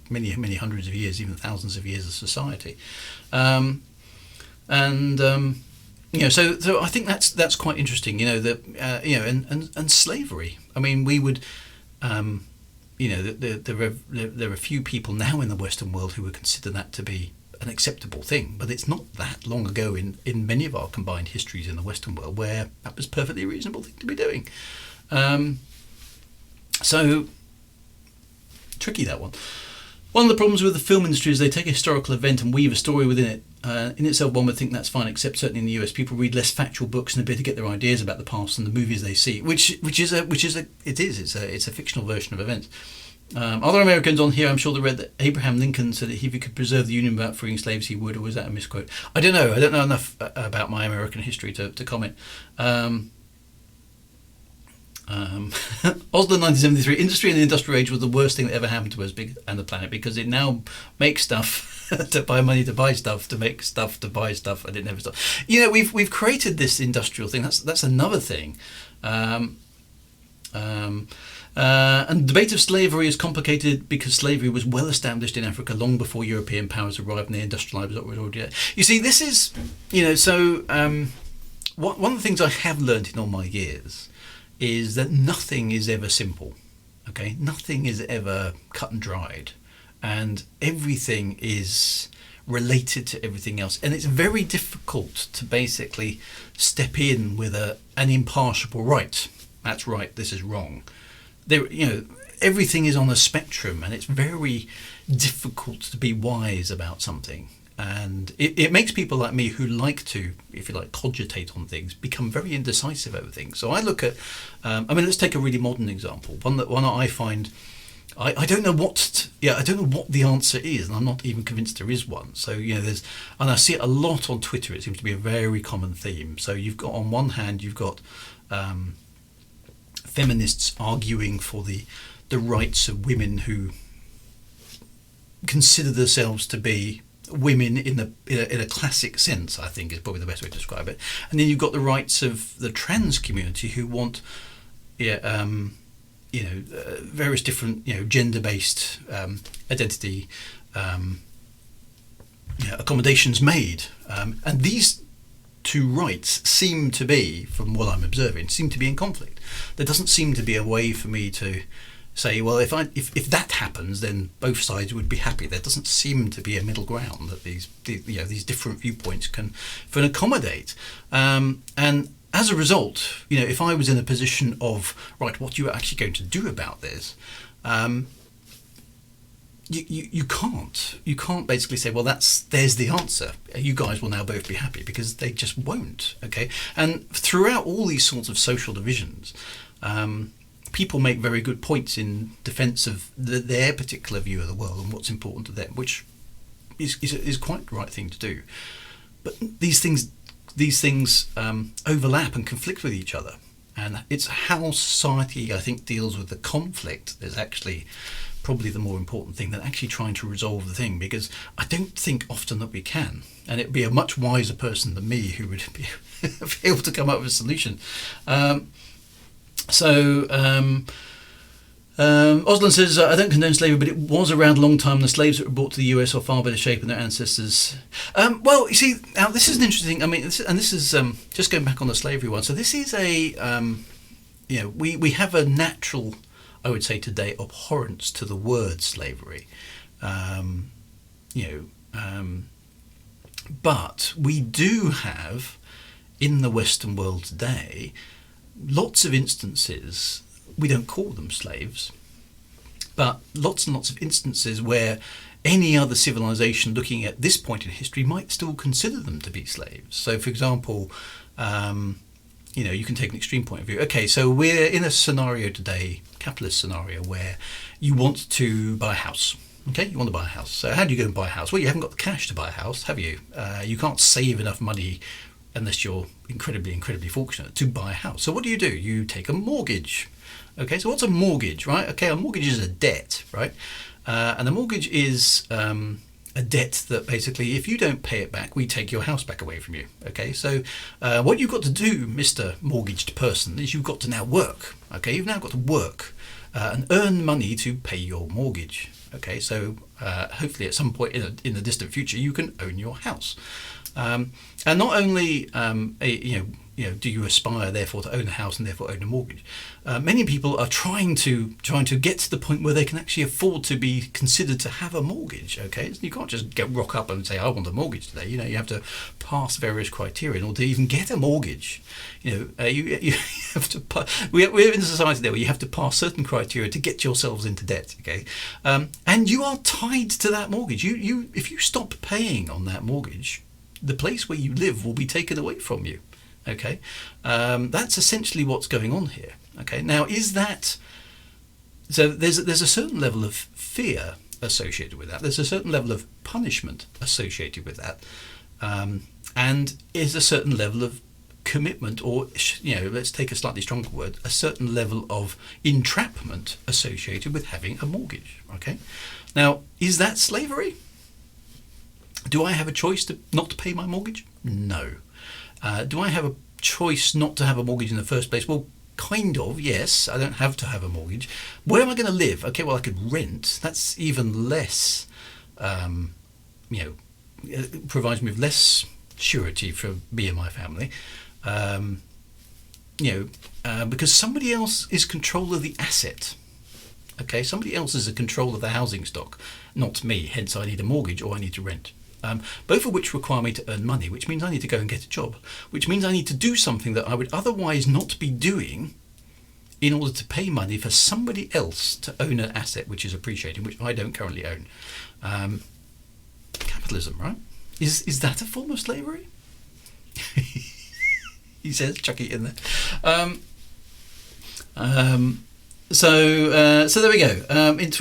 Speaker 1: many, many hundreds of years, even thousands of years of society. So I think that's quite interesting. And slavery. We would, there are a few people now in the Western world who would consider that to be an acceptable thing, but it's not that long ago in many of our combined histories in the Western world where that was a perfectly reasonable thing to be doing. So tricky, that one. One of the problems with the film industry is they take a historical event and weave a story within it. In itself, one would think that's fine, except certainly in the US, people read less factual books and appear to get their ideas about the past than the movies they see, which is a fictional version of events. Other Americans on here, I'm sure they read that Abraham Lincoln said that if he could preserve the Union without freeing slaves, he would, or was that a misquote? I don't know enough about my American history to comment. Oslo 1973, industry in the industrial age was the worst thing that ever happened to us and the planet, because it now makes stuff to buy money to buy stuff, to make stuff to buy stuff, and it never stops. We've created this industrial thing. That's another thing. And the debate of slavery is complicated because slavery was well established in Africa long before European powers arrived and the industrialised already. You see, this is, one of the things I have learned in all my years is that nothing is ever simple. Okay, nothing is ever cut and dried, and everything is related to everything else, and it's very difficult to basically step in with an impartial right. That's right, this is wrong. There, everything is on a spectrum, and it's very difficult to be wise about something. And it makes people like me who like to, if you like, cogitate on things, become very indecisive over things. So I look at, let's take a really modern example, one that I find. I don't know I don't know what the answer is, and I'm not even convinced there is one. So and I see it a lot on Twitter. It seems to be a very common theme. So you've got, on one hand, you've got feminists arguing for the rights of women who consider themselves to be women in a classic sense, I think is probably the best way to describe it. And then you've got the rights of the trans community who want various different gender-based identity accommodations made, and these two rights seem to be, from what I'm observing, in conflict. There doesn't seem to be a way for me to say, well, if that happens, then both sides would be happy. There doesn't seem to be a middle ground that these different viewpoints can accommodate, and as a result, if I was in a position of, right, what you are actually going to do about this, you can't basically say, well, there's the answer. You guys will now both be happy, because they just won't. Okay, and throughout all these sorts of social divisions, people make very good points in defence of their particular view of the world and what's important to them, which is quite the right thing to do. But these things overlap and conflict with each other, and it's how society, I think, deals with the conflict that's actually probably the more important thing than actually trying to resolve the thing, because I don't think often that we can, and it'd be a much wiser person than me who would be able to come up with a solution. Osland says, I don't condone slavery, but it was around a long time. The slaves that were brought to the US are far better shape than their ancestors. Well, you see, now this is an interesting. This is just going back on the slavery one. So this is we have a natural, I would say today, abhorrence to the word slavery. But we do have, in the Western world today, lots of instances. We don't call them slaves, but lots and lots of instances where any other civilization looking at this point in history might still consider them to be slaves. So, for example, you can take an extreme point of view. Okay, so we're in a scenario today, capitalist scenario, where you want to buy a house. Okay, you want to buy a house. So how do you go and buy a house? Well, you haven't got the cash to buy a house, have you? You can't save enough money unless you're incredibly, incredibly fortunate to buy a house. So what do? You take a mortgage. Okay, so what's a mortgage, right? Okay, a mortgage is a debt, right? And a mortgage is a debt that basically, if you don't pay it back, we take your house back away from you. Okay, so what you've got to do, Mr. Mortgaged person, is you've got to now work. Okay, you've now got to work and earn money to pay your mortgage. Okay, so hopefully at some point in the distant future, you can own your house. And not only do you aspire therefore to own a house and therefore own a mortgage? Many people are trying to get to the point where they can actually afford to be considered to have a mortgage. Okay, so you can't just rock up and say, I want a mortgage today. You have to pass various criteria in order to even get a mortgage. You have to. We're in a society there where you have to pass certain criteria to get yourselves into debt. Okay, and you are tied to that mortgage. If you stop paying on that mortgage, the place where you live will be taken away from you. Okay, that's essentially what's going on here. Okay, now is that so? There's a certain level of fear associated with that. There's a certain level of punishment associated with that, and is a certain level of commitment, or let's take a slightly stronger word, a certain level of entrapment associated with having a mortgage. Okay, now is that slavery? Do I have a choice not to pay my mortgage? No. Do I have a choice not to have a mortgage in the first place? Well, kind of, yes. I don't have to have a mortgage. Where am I going to live? Okay, well, I could rent. That's even less, it provides me with less surety for me and my family. Because somebody else is control of the asset. Okay, somebody else is in control of the housing stock, not me. Hence, I need a mortgage or I need to rent. both of which require me to earn money, which means I need to go and get a job, which means I need to do something that I would otherwise not be doing in order to pay money for somebody else to own an asset which is appreciating, which I don't currently own. Capitalism, right? Is that a form of slavery? He says, chuck it in there. So there we go. In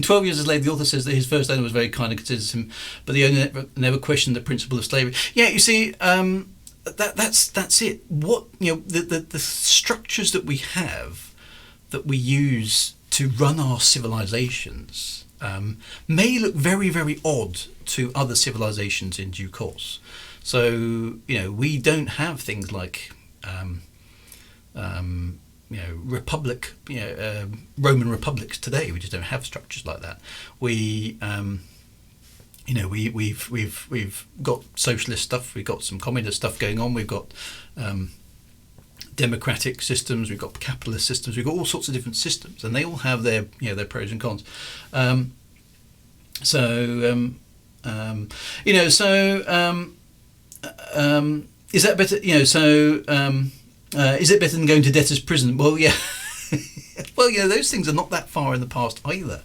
Speaker 1: 12 Years a Slave, the author says that his first owner was very kind and considers him, but the owner never questioned the principle of slavery. Yeah, you see, that's it. What, you know, the structures that we have, that we use to run our civilizations, may look very, very odd to other civilizations in due course. So, you know, we don't have things like republic, Roman republics today. We just don't have structures like that. We've got socialist stuff. We've got some communist stuff going on. We've got democratic systems. We've got capitalist systems. We've got all sorts of different systems, and they all have their pros and cons. Is that better? Is it better than going to debtor's prison? Well, yeah. Well, those things are not that far in the past either.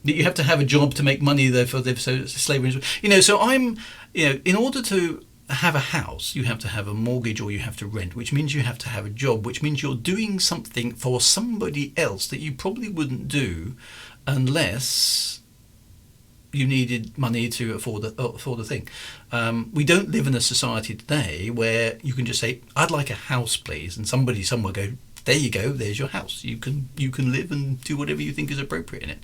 Speaker 1: You have to have a job to make money, though, for slavery. So I'm, in order to have a house, you have to have a mortgage or you have to rent, which means you have to have a job, which means you're doing something for somebody else that you probably wouldn't do unless you needed money to afford a thing. We don't live in a society today where you can just say, "I'd like a house, please," and somebody somewhere go, "There you go, there's your house. You can live and do whatever you think is appropriate in it."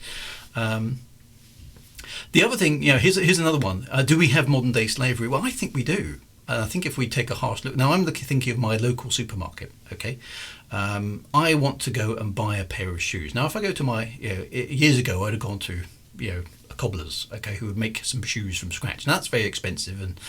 Speaker 1: The other thing, here's another one. Do we have modern day slavery? Well, I think we do. I think if we take a harsh look, now I'm thinking of my local supermarket. Okay, I want to go and buy a pair of shoes. Now, if I go to my, years ago, I'd have gone to, a cobbler's, okay, who would make some shoes from scratch. Now that's very expensive and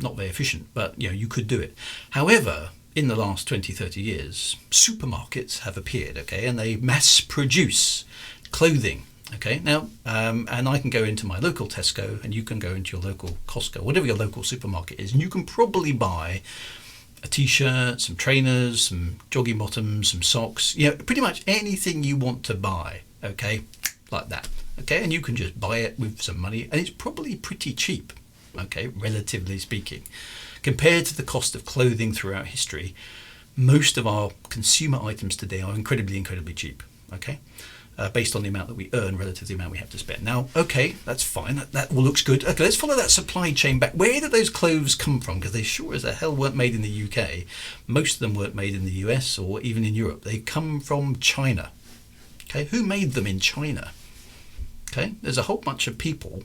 Speaker 1: not very efficient, but you could do it. However, in the last 20-30 years, supermarkets have appeared, okay, and they mass produce clothing. Okay, now, and I can go into my local Tesco, and you can go into your local Costco, whatever your local supermarket is, and you can probably buy a t-shirt, some trainers, some jogging bottoms, some socks, pretty much anything you want to buy, okay, like that, okay, and you can just buy it with some money, and it's probably pretty cheap, okay, relatively speaking, compared to the cost of clothing throughout history. Most of our consumer items today are incredibly, incredibly cheap, okay. Based on the amount that we earn relative to the amount we have to spend. Now, okay, that's fine. That all looks good. Okay, let's follow that supply chain back. Where did those clothes come from? Because they sure as the hell weren't made in the UK. Most of them weren't made in the US or even in Europe. They come from China. Okay, who made them in China? Okay, there's a whole bunch of people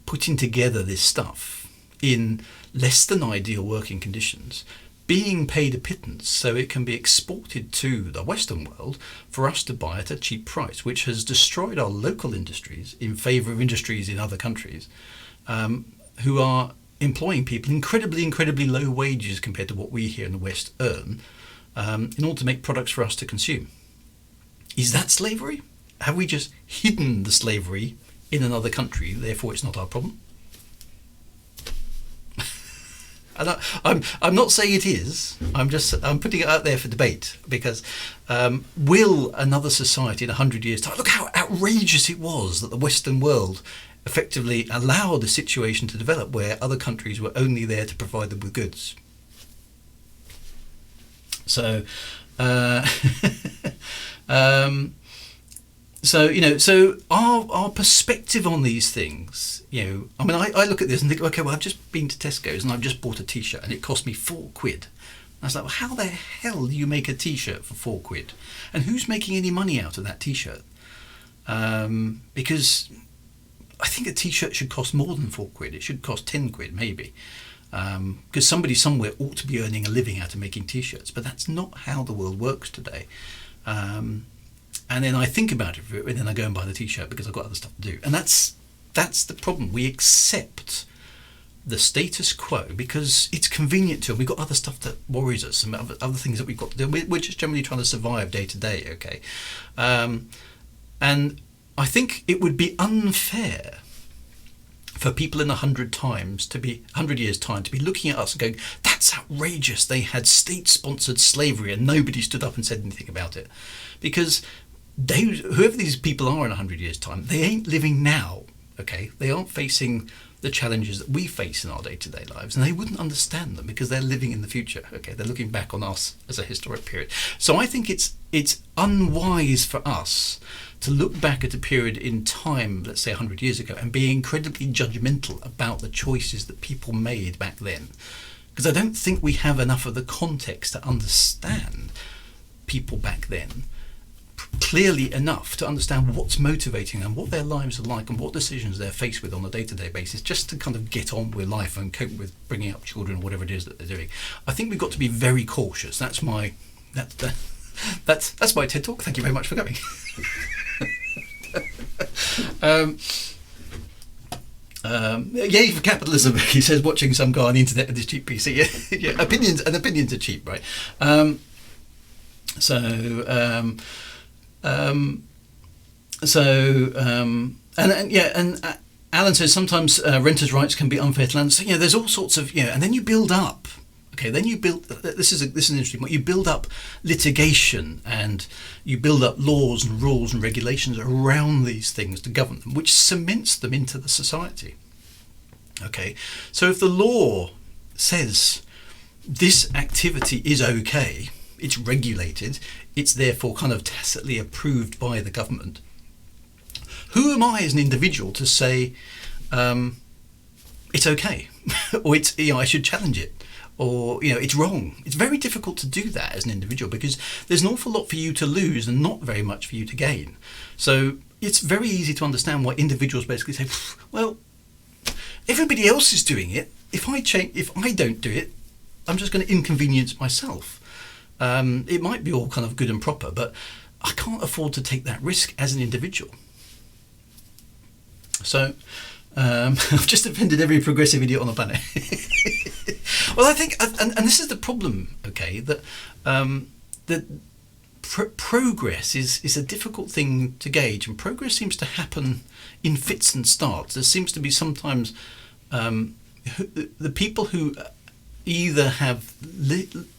Speaker 1: putting together this stuff in less than ideal working conditions, being paid a pittance so it can be exported to the Western world for us to buy at a cheap price, which has destroyed our local industries in favour of industries in other countries who are employing people incredibly, incredibly low wages compared to what we here in the West earn in order to make products for us to consume. Is that slavery? Have we just hidden the slavery in another country, therefore it's not our problem? I'm not saying it is. I'm putting it out there for debate because will another society in 100 years' time, look how outrageous it was that the Western world effectively allowed a situation to develop where other countries were only there to provide them with goods. So, so our perspective on these things, I look at this and think, okay, well, I've just been to Tesco's and I've just bought a t-shirt and it cost me £4. And I was like, well, how the hell do you make a t-shirt for £4? And who's making any money out of that t-shirt? Because I think a t-shirt should cost more than £4. It should cost £10 maybe. Because somebody somewhere ought to be earning a living out of making t-shirts, but that's not how the world works today. And then I think about it, and then I go and buy the t-shirt because I've got other stuff to do. And that's the problem. We accept the status quo because it's convenient to us. We've got other stuff that worries us, and other things that we've got to do. We're just generally trying to survive day to day, okay? And I think it would be unfair for people in 100 years' time to be looking at us and going, that's outrageous. They had state-sponsored slavery and nobody stood up and said anything about it. Because whoever these people are in 100 years' time, they ain't living now, okay? They aren't facing the challenges that we face in our day-to-day lives, and they wouldn't understand them because they're living in the future, okay? They're looking back on us as a historic period. So I think it's unwise for us to look back at a period in time, let's say 100 years ago, and be incredibly judgmental about the choices that people made back then. Because I don't think we have enough of the context to understand people back then clearly enough to understand what's motivating them, what their lives are like, and what decisions they're faced with on a day-to-day basis, just to kind of get on with life and cope with bringing up children or whatever it is that they're doing. I think we've got to be very cautious. That's my TED talk. Thank you very much for coming. Yay for capitalism, he says, watching some guy on the internet with his cheap PC. Yeah, opinions are cheap, right? Alan says sometimes renters' rights can be unfair to land. So there's all sorts of and then you build up. Okay, then you build. This is an interesting point. You build up litigation and you build up laws and rules and regulations around these things to govern them, which cements them into the society. Okay, so if the law says this activity is okay, it's regulated, it's therefore kind of tacitly approved by the government. Who am I as an individual to say it's okay, or it's I should challenge it? Or it's wrong. It's very difficult to do that as an individual because there's an awful lot for you to lose and not very much for you to gain. So it's very easy to understand why individuals basically say, well, everybody else is doing it. If I don't do it, I'm just going to inconvenience myself. It might be all kind of good and proper, but I can't afford to take that risk as an individual. So I've just offended every progressive idiot on the planet. Well, I think, and this is the problem, okay, that progress is a difficult thing to gauge, and progress seems to happen in fits and starts. There seems to be sometimes the people who either have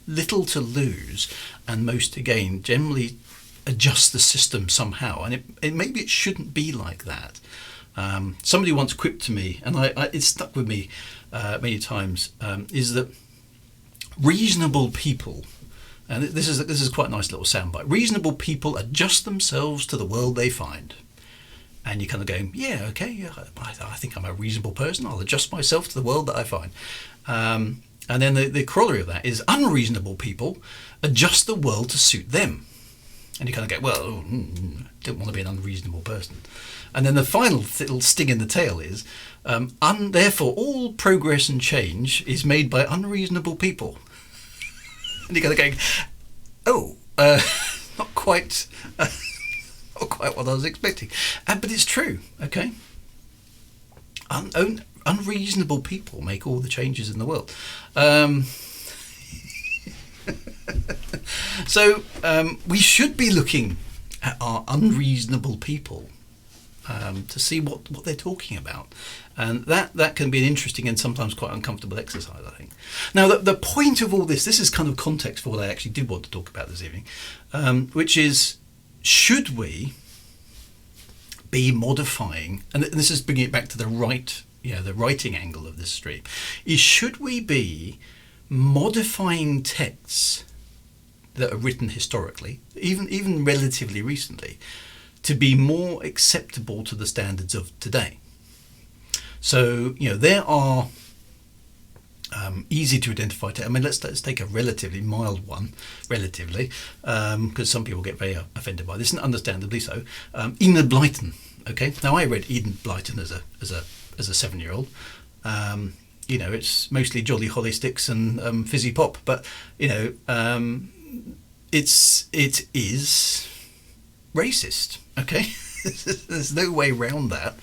Speaker 1: little to lose and most to gain generally adjust the system somehow, and maybe it shouldn't be like that. Somebody once quipped to me, and it stuck with me many times, is that reasonable people, and this is quite a nice little soundbite, reasonable people adjust themselves to the world they find. And you're kind of going, yeah, okay, yeah, I think I'm a reasonable person, I'll adjust myself to the world that I find. And then the corollary of that is unreasonable people adjust the world to suit them. And you kind of go, well, don't want to be an unreasonable person. And then the final little sting in the tail is, therefore, all progress and change is made by unreasonable people. And you're kind of going, not quite what I was expecting. But it's true, okay? Unreasonable people make all the changes in the world. So we should be looking at our unreasonable people to see what they're talking about, and that can be an interesting and sometimes quite uncomfortable exercise, I think. Now the point of all this is kind of context for what I actually did want to talk about this evening, which is, should we be modifying, and this is bringing it back to the writing angle of this stream, is should we be modifying texts that are written historically, even relatively recently, to be more acceptable to the standards of today? So there are easy to identify. I mean, let's take a relatively mild one, because some people get very offended by this, and understandably so. Enid Blyton. Okay, now I read Enid Blyton as a 7-year-old. It's mostly Jolly Holly Sticks and fizzy pop, but it is racist. Okay, there's no way around that.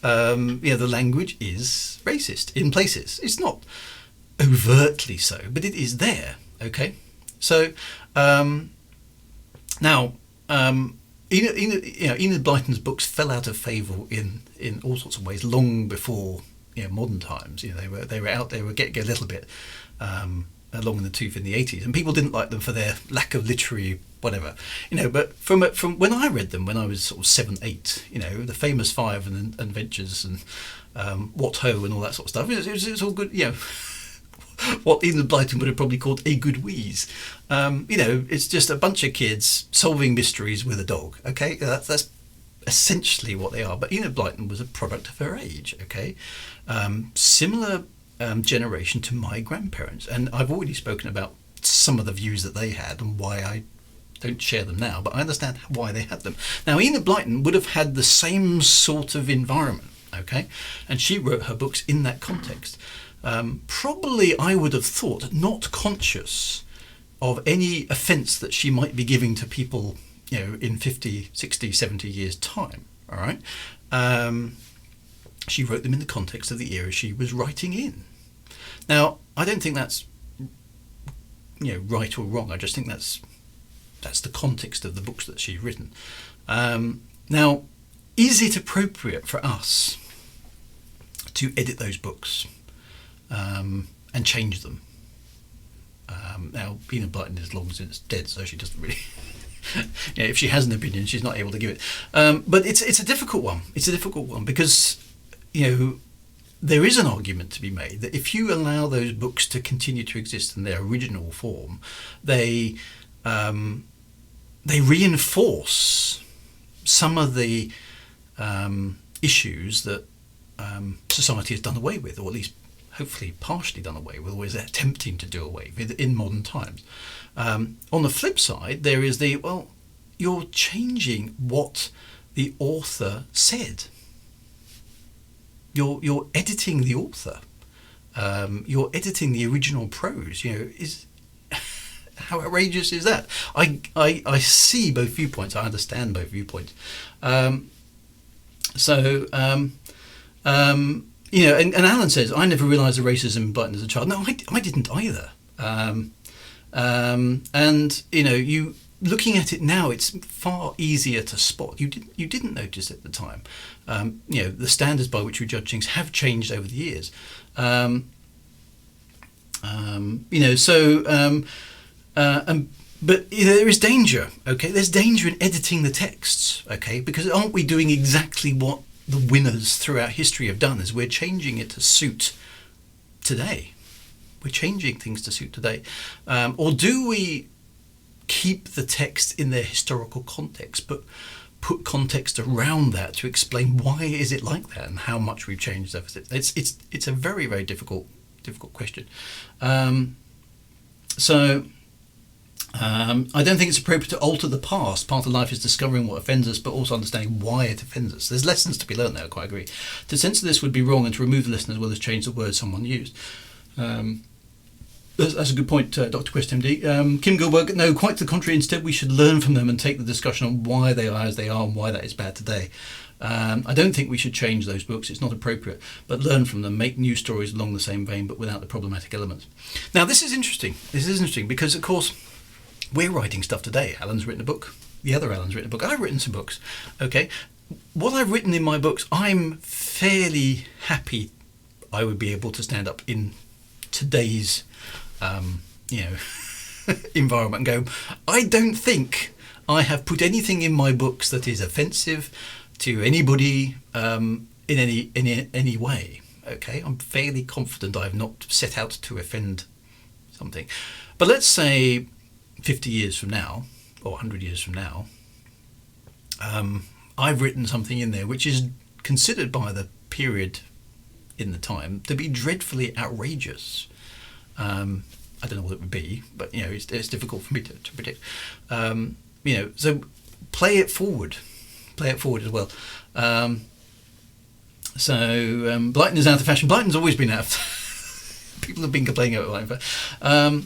Speaker 1: The language is racist in places. It's not overtly so, but it is there. Okay, so now Enid Blyton's books fell out of favour in all sorts of ways long before modern times. They were out there, were getting a little bit long in the tooth in the 80s, and people didn't like them for their lack of literary whatever, but from when I read them when I was sort of 7, 8, the famous five and adventures and what ho and all that sort of stuff, it was all good, what Enid Blyton would have probably called a good wheeze. It's just a bunch of kids solving mysteries with a dog. Okay, that's essentially what they are. But Enid Blyton was a product of her age. Okay, similar generation to my grandparents, and I've already spoken about some of the views that they had and why I don't share them now, but I understand why they had them. Now, Enid Blyton would have had the same sort of environment, okay, and she wrote her books in that context. Probably, I would have thought, not conscious of any offence that she might be giving to people, in 50, 60, 70 years' time, all right? She wrote them in the context of the era she was writing in. Now, I don't think that's, right or wrong. I just think that's the context of the books that she's written. Now, is it appropriate for us to edit those books and change them? Now, Enid Blyton is long since dead, so she doesn't really... if she has an opinion, she's not able to give it. But it's a difficult one. It's a difficult one because, there is an argument to be made that if you allow those books to continue to exist in their original form, they reinforce some of the issues that society has done away with, or at least hopefully partially done away with, or is attempting to do away with in modern times. On the flip side, there is you're changing what the author said. You're editing the author. You're editing the original prose. How outrageous is that? I see both viewpoints. I understand both viewpoints. And Alan says, I never realised the racism in Blyton as a child. No, I didn't either. And you looking at it now, it's far easier to spot. You didn't notice at the time. The standards by which we judge things have changed over the years. But there is danger. Okay, there's danger in editing the texts. Okay, because aren't we doing exactly what the winners throughout history have done? Is we're changing it to suit today. We're changing things to suit today, or do we keep the text in their historical context, but put context around that to explain why is it like that and how much we've changed over it? It's a very, very difficult question. I don't think it's appropriate to alter the past. Part of life is discovering what offends us, but also understanding why it offends us. There's lessons to be learned there, I quite agree. To censor this would be wrong, and to remove the lesson as well as change the words someone used. That's a good point, Dr. Quest MD. Kim Gilberg, no, quite the contrary. Instead, we should learn from them and take the discussion on why they are as they are and why that is bad today. I don't think we should change those books. It's not appropriate. But learn from them, make new stories along the same vein, but without the problematic elements. Now, this is interesting. Because, of course, we're writing stuff today. Alan's written a book. The other Alan's written a book. I've written some books. Okay. What I've written in my books, I'm fairly happy I would be able to stand up in today's environment and go, I don't think I have put anything in my books that is offensive to anybody in any way. Okay, I'm fairly confident I've not set out to offend something. But let's say 50 years from now, or 100 years from now, I've written something in there which is considered by the period in the time to be dreadfully outrageous. I don't know what it would be, but it's difficult for me to predict. So play it forward as well. Blyton is out of fashion. Blyton's always been out of people have been complaining about Blyton.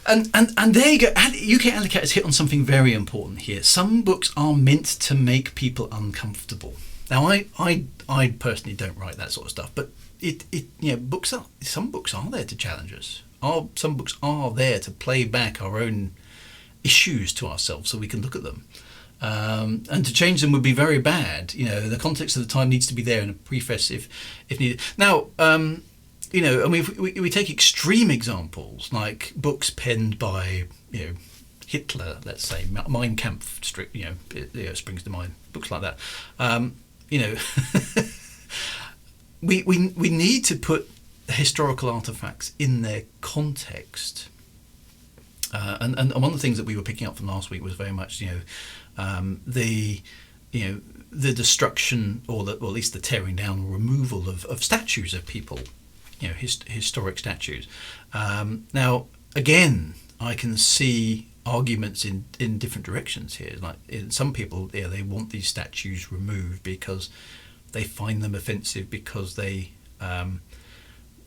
Speaker 1: And there you go. UK Allocate has hit on something very important here. Some books are meant to make people uncomfortable. Now, I personally don't write that sort of stuff, but some books are there to challenge us. Some books are there to play back our own issues to ourselves so we can look at them. and to change them would be very bad. The context of the time needs to be there in a preface if needed. Now, if we take extreme examples like books penned by, Hitler, let's say, Mein Kampf, springs to mind, books like that. we need to put historical artifacts in their context. And one of the things that we were picking up from last week was very much, the destruction, or at least the tearing down or removal of statues of people, historic statues. Now, again, I can see arguments in different directions here. Like some people, they want these statues removed because they find them offensive, because they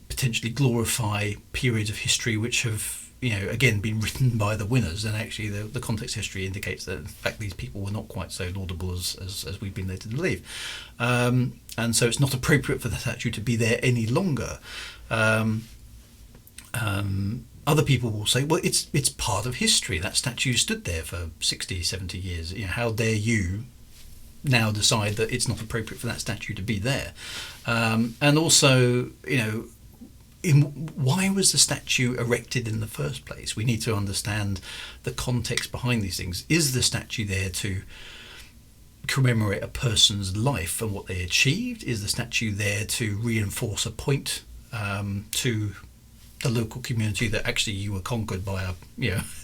Speaker 1: potentially glorify periods of history which have, again, been written by the winners, and actually the context history indicates that in fact these people were not quite so laudable as we've been led to believe, and so it's not appropriate for the statue to be there any longer. Other people will say, well, it's part of history. That statue stood there for 60, 70 years. How dare you now decide that it's not appropriate for that statue to be there? And also, why was the statue erected in the first place? We need to understand the context behind these things. Is the statue there to commemorate a person's life and what they achieved? Is the statue there to reinforce a point to the local community that actually you were conquered by a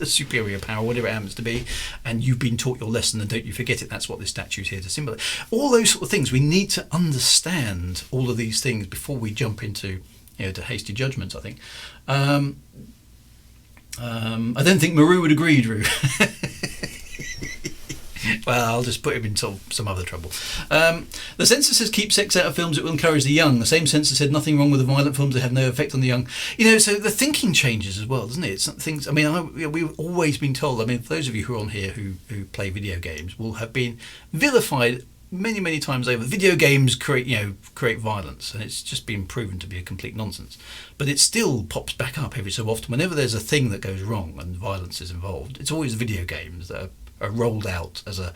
Speaker 1: superior power, whatever it happens to be, and you've been taught your lesson, and don't you forget it? That's what this statue's here to symbolise. All those sort of things. We need to understand all of these things before we jump into to hasty judgments, I think. I don't think Maru would agree, Drew. Well, I'll just put him in some other trouble. The censor says keep sex out of films, it will encourage the young. The same censor said nothing wrong with the violent films, they have no effect on the young. So the thinking changes as well, doesn't it? It's things. We've always been told. For those of you who are on here who play video games will have been vilified many, many times over. Video games create violence, and it's just been proven to be a complete nonsense. But it still pops back up every so often. Whenever there's a thing that goes wrong and violence is involved, it's always video games that are rolled out as a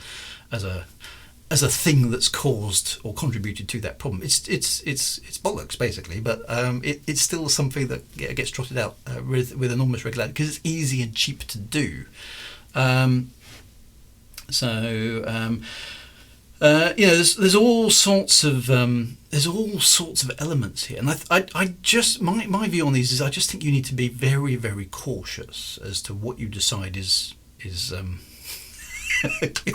Speaker 1: thing that's caused or contributed to that problem. It's bollocks basically, but it's still something that gets trotted out with enormous regularity because it's easy and cheap to do. There's all sorts of elements here, and I just my view on these is I just think you need to be very, very cautious as to what you decide is.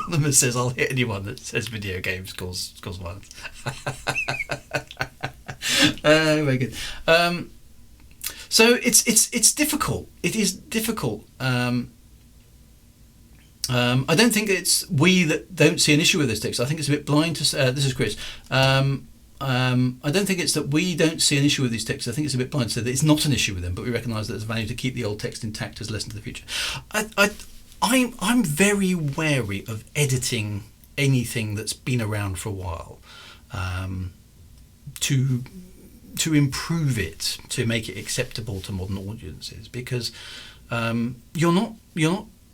Speaker 1: Anonymous says, "I'll hit anyone that says video games cause violence." Very good. So it's difficult. It is difficult. I don't think it's we that don't see an issue with this text. I think it's a bit blind to. This is Chris. I don't think it's that we don't see an issue with these texts. I think it's a bit blind to say that it's not an issue with them, but we recognise that there's a value to keep the old text intact as a lesson to the future. I'm very wary of editing anything that's been around for a while, to improve it, to make it acceptable to modern audiences, because you're not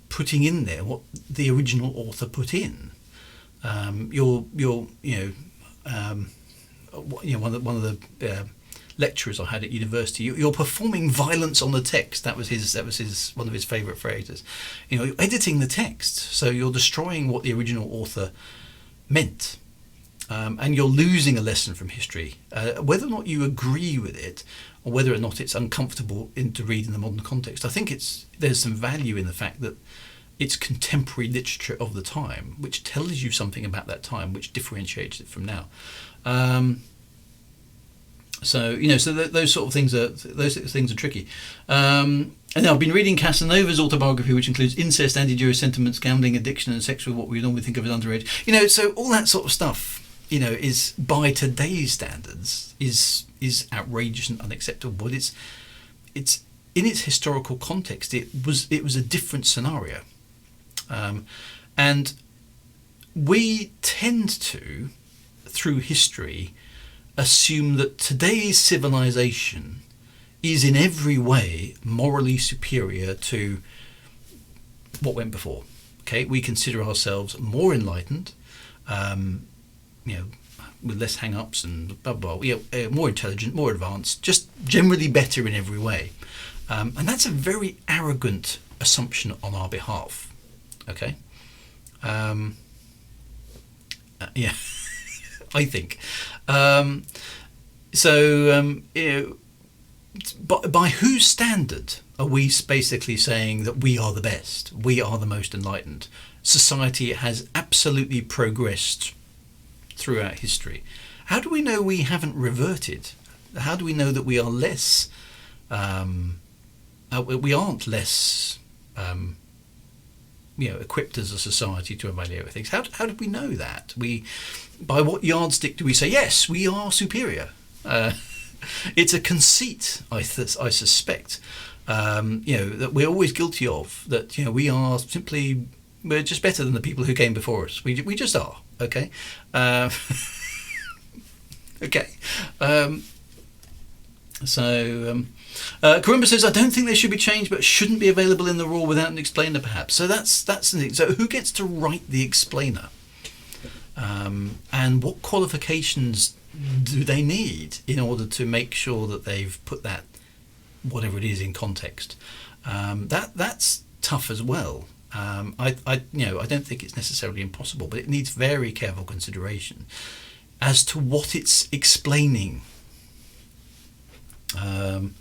Speaker 1: putting in there what the original author put in. One of the lecturers I had at university, you're performing violence on the text. That was his one of his favourite phrases. You're editing the text, so you're destroying what the original author meant, and you're losing a lesson from history. Whether or not you agree with it, or whether or not it's uncomfortable to read in the modern context, I think there's some value in the fact that it's contemporary literature of the time, which tells you something about that time, which differentiates it from now. So those sort of things are tricky. And I've been reading Casanova's autobiography, which includes incest, anti-Jewish sentiments, gambling, addiction, and sex with what we normally think of as underage. So all that sort of stuff, is by today's standards is outrageous and unacceptable. But it's in its historical context. It was a different scenario, and we tend to, through history, assume that today's civilization is in every way morally superior to what went before. Okay, we consider ourselves more enlightened, with less hang-ups and blah blah. More intelligent, more advanced, just generally better in every way. And that's a very arrogant assumption on our behalf. Okay. Yeah, I think. By whose standard are we basically saying that we are the best, we are the most enlightened? Society has absolutely progressed throughout history. How do we know we haven't reverted? How do we know that we are less? We aren't less, equipped as a society to evaluate things. How did we know that? By what yardstick do we say yes, we are superior? It's a conceit, I suspect. That we're always guilty of. That we're just better than the people who came before us. We just are. Okay. Okay. Karumba says, I don't think they should be changed, but shouldn't be available in the raw without an explainer, perhaps. So that's the thing. So who gets to write the explainer? And what qualifications do they need in order to make sure that they've put that, whatever it is, in context? That's tough as well. I don't think it's necessarily impossible, but it needs very careful consideration as to what it's explaining. Kim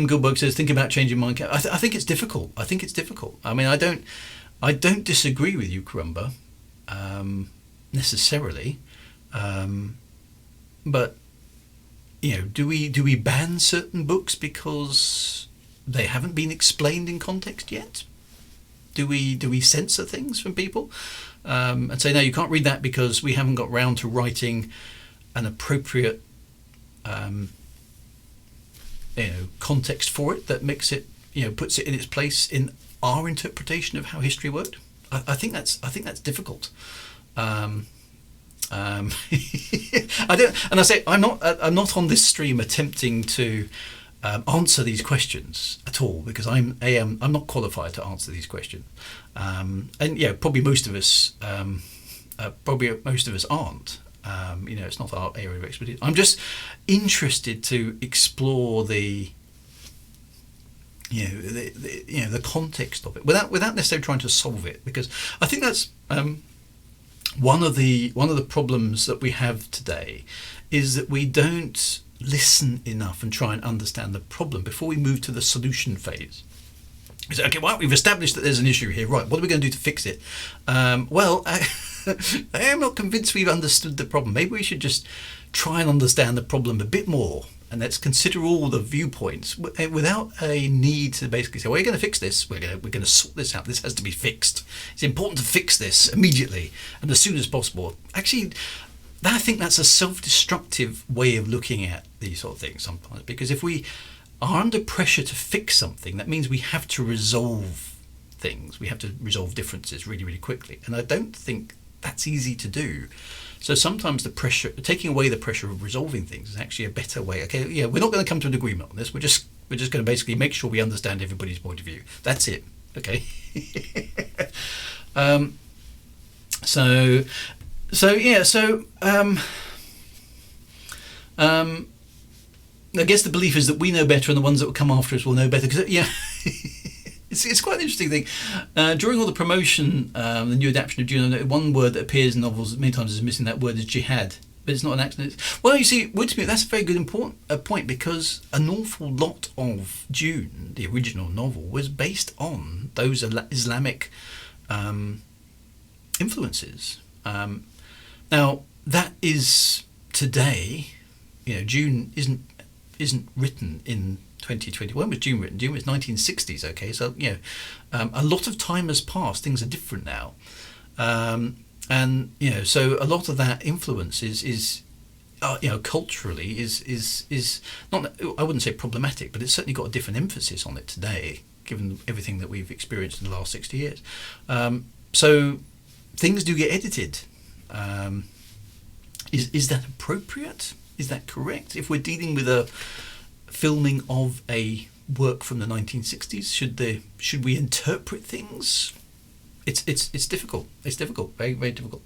Speaker 1: Goldberg says, think about changing mind. I think it's difficult. I mean, I don't disagree with you, Karumba, necessarily, but do we ban certain books because they haven't been explained in context yet? Do we censor things from people and say, no, you can't read that because we haven't got round to writing an appropriate context for it that makes it, puts it in its place in our interpretation of how history worked? I think that's difficult. I don't, and I say I'm not on this stream attempting to answer these questions at all, because I'm not qualified to answer these questions, and probably most of us aren't. It's not our area of expertise. I'm just interested to explore the context of it without necessarily trying to solve it, because I think that's one of the problems that we have today, is that we don't listen enough and try and understand the problem before we move to the solution phase. We say, okay, well, we've established that there's an issue here, right? What are we going to do to fix it? I am not convinced we've understood the problem. Maybe we should just try and understand the problem a bit more, and let's consider all the viewpoints without a need to basically say, well, we're going to fix this, we're going to sort this out, this has to be fixed. It's important to fix this immediately and as soon as possible. Actually, I think that's a self-destructive way of looking at these sort of things sometimes, because if we are under pressure to fix something, that means we have to resolve things. We have to resolve differences really, really quickly. And I don't think that's easy to do. So sometimes taking away the pressure of resolving things is actually a better way. Okay, yeah, we're not going to come to an agreement on this. We're just going to basically make sure we understand everybody's point of view. That's it. Okay. I guess the belief is that we know better and the ones that will come after us will know better. Because, it's quite an interesting thing. During all the promotion, the new adaptation of Dune, one word that appears in novels many times is missing. That word is jihad. But it's not an accident. Well, you see, that's a very good point, because an awful lot of Dune, the original novel, was based on those Islamic influences. Now, that is today, Dune isn't written in 2020. When was Dune written? Dune was 1960s. Okay, so a lot of time has passed. Things are different now, and so a lot of that influence is culturally is not. I wouldn't say problematic, but it's certainly got a different emphasis on it today, given everything that we've experienced in the last 60 years. So things do get edited. Is that appropriate? Is that correct? If we're dealing with a filming of a work from the 1960s? Should we interpret things? It's difficult. It's difficult. Very, very difficult.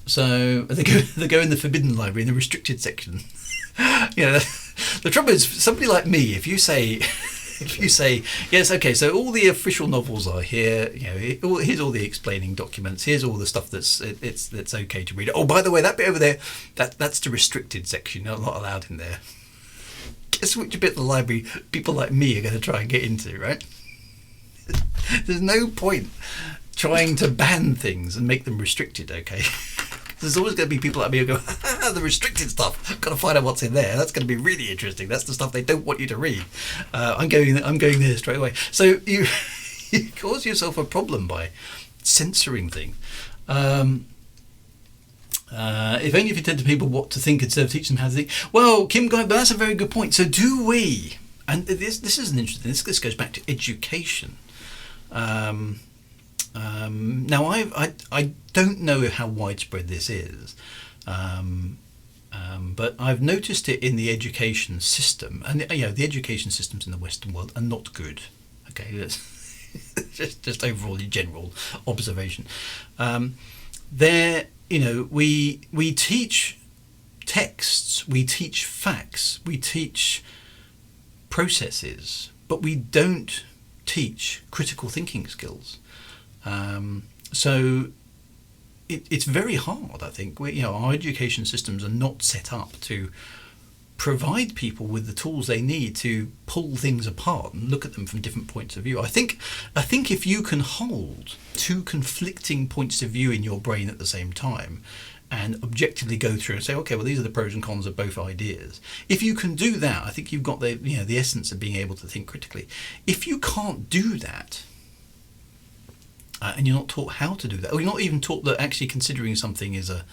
Speaker 1: So they go in the forbidden library in the restricted section. The trouble is, somebody like me, if you say yes, okay, so all the official novels are here. Here's all the explaining documents. Here's all the stuff that's okay to read. Oh, by the way, that bit over there, that's the restricted section. You're not allowed in there. Guess which bit of the library people like me are going to try and get into, right? There's no point trying to ban things and make them restricted, okay? There's always going to be people like me who go, the restricted stuff, I've got to find out what's in there. That's going to be really interesting. That's the stuff they don't want you to read. I'm going there straight away. So you cause yourself a problem by censoring things. If only if you tell to people what to think instead of teach them how to think. Well, Kim, but that's a very good point. So do we? And this is an interesting. This goes back to education. Now I don't know how widespread this is, but I've noticed it in the education system, and the education systems in the Western world are not good. Okay, that's just overall general observation. We teach texts, we teach facts, we teach processes, but we don't teach critical thinking skills. So it's very hard, I think. Our education systems are not set up to provide people with the tools they need to pull things apart and look at them from different points of view. I think if you can hold two conflicting points of view in your brain at the same time and objectively go through and say, okay, well, these are the pros and cons of both ideas. If you can do that, I think you've got the essence of being able to think critically. If you can't do that, and you're not taught how to do that, or you're not even taught that actually considering something is a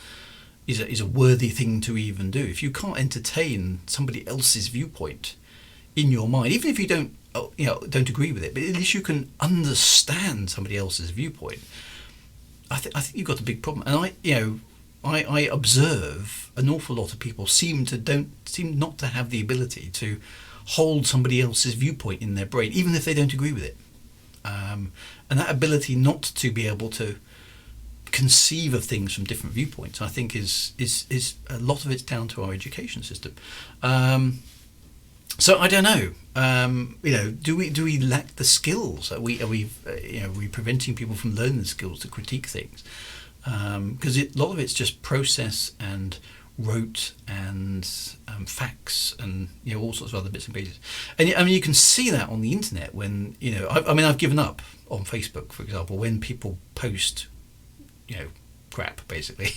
Speaker 1: worthy thing to even do. If you can't entertain somebody else's viewpoint in your mind, even if you don't agree with it, but at least you can understand somebody else's viewpoint, I think you've got a big problem. And I observe an awful lot of people seem not to have the ability to hold somebody else's viewpoint in their brain, even if they don't agree with it. And that ability not to be able to conceive of things from different viewpoints, I think, is a lot of it's down to our education system. So I don't know. Do we lack the skills? Are we preventing people from learning the skills to critique things? Because a lot of it's just process and rote and facts and all sorts of other bits and pieces. And you can see that on the internet when I've given up on Facebook, for example, when people post crap, basically.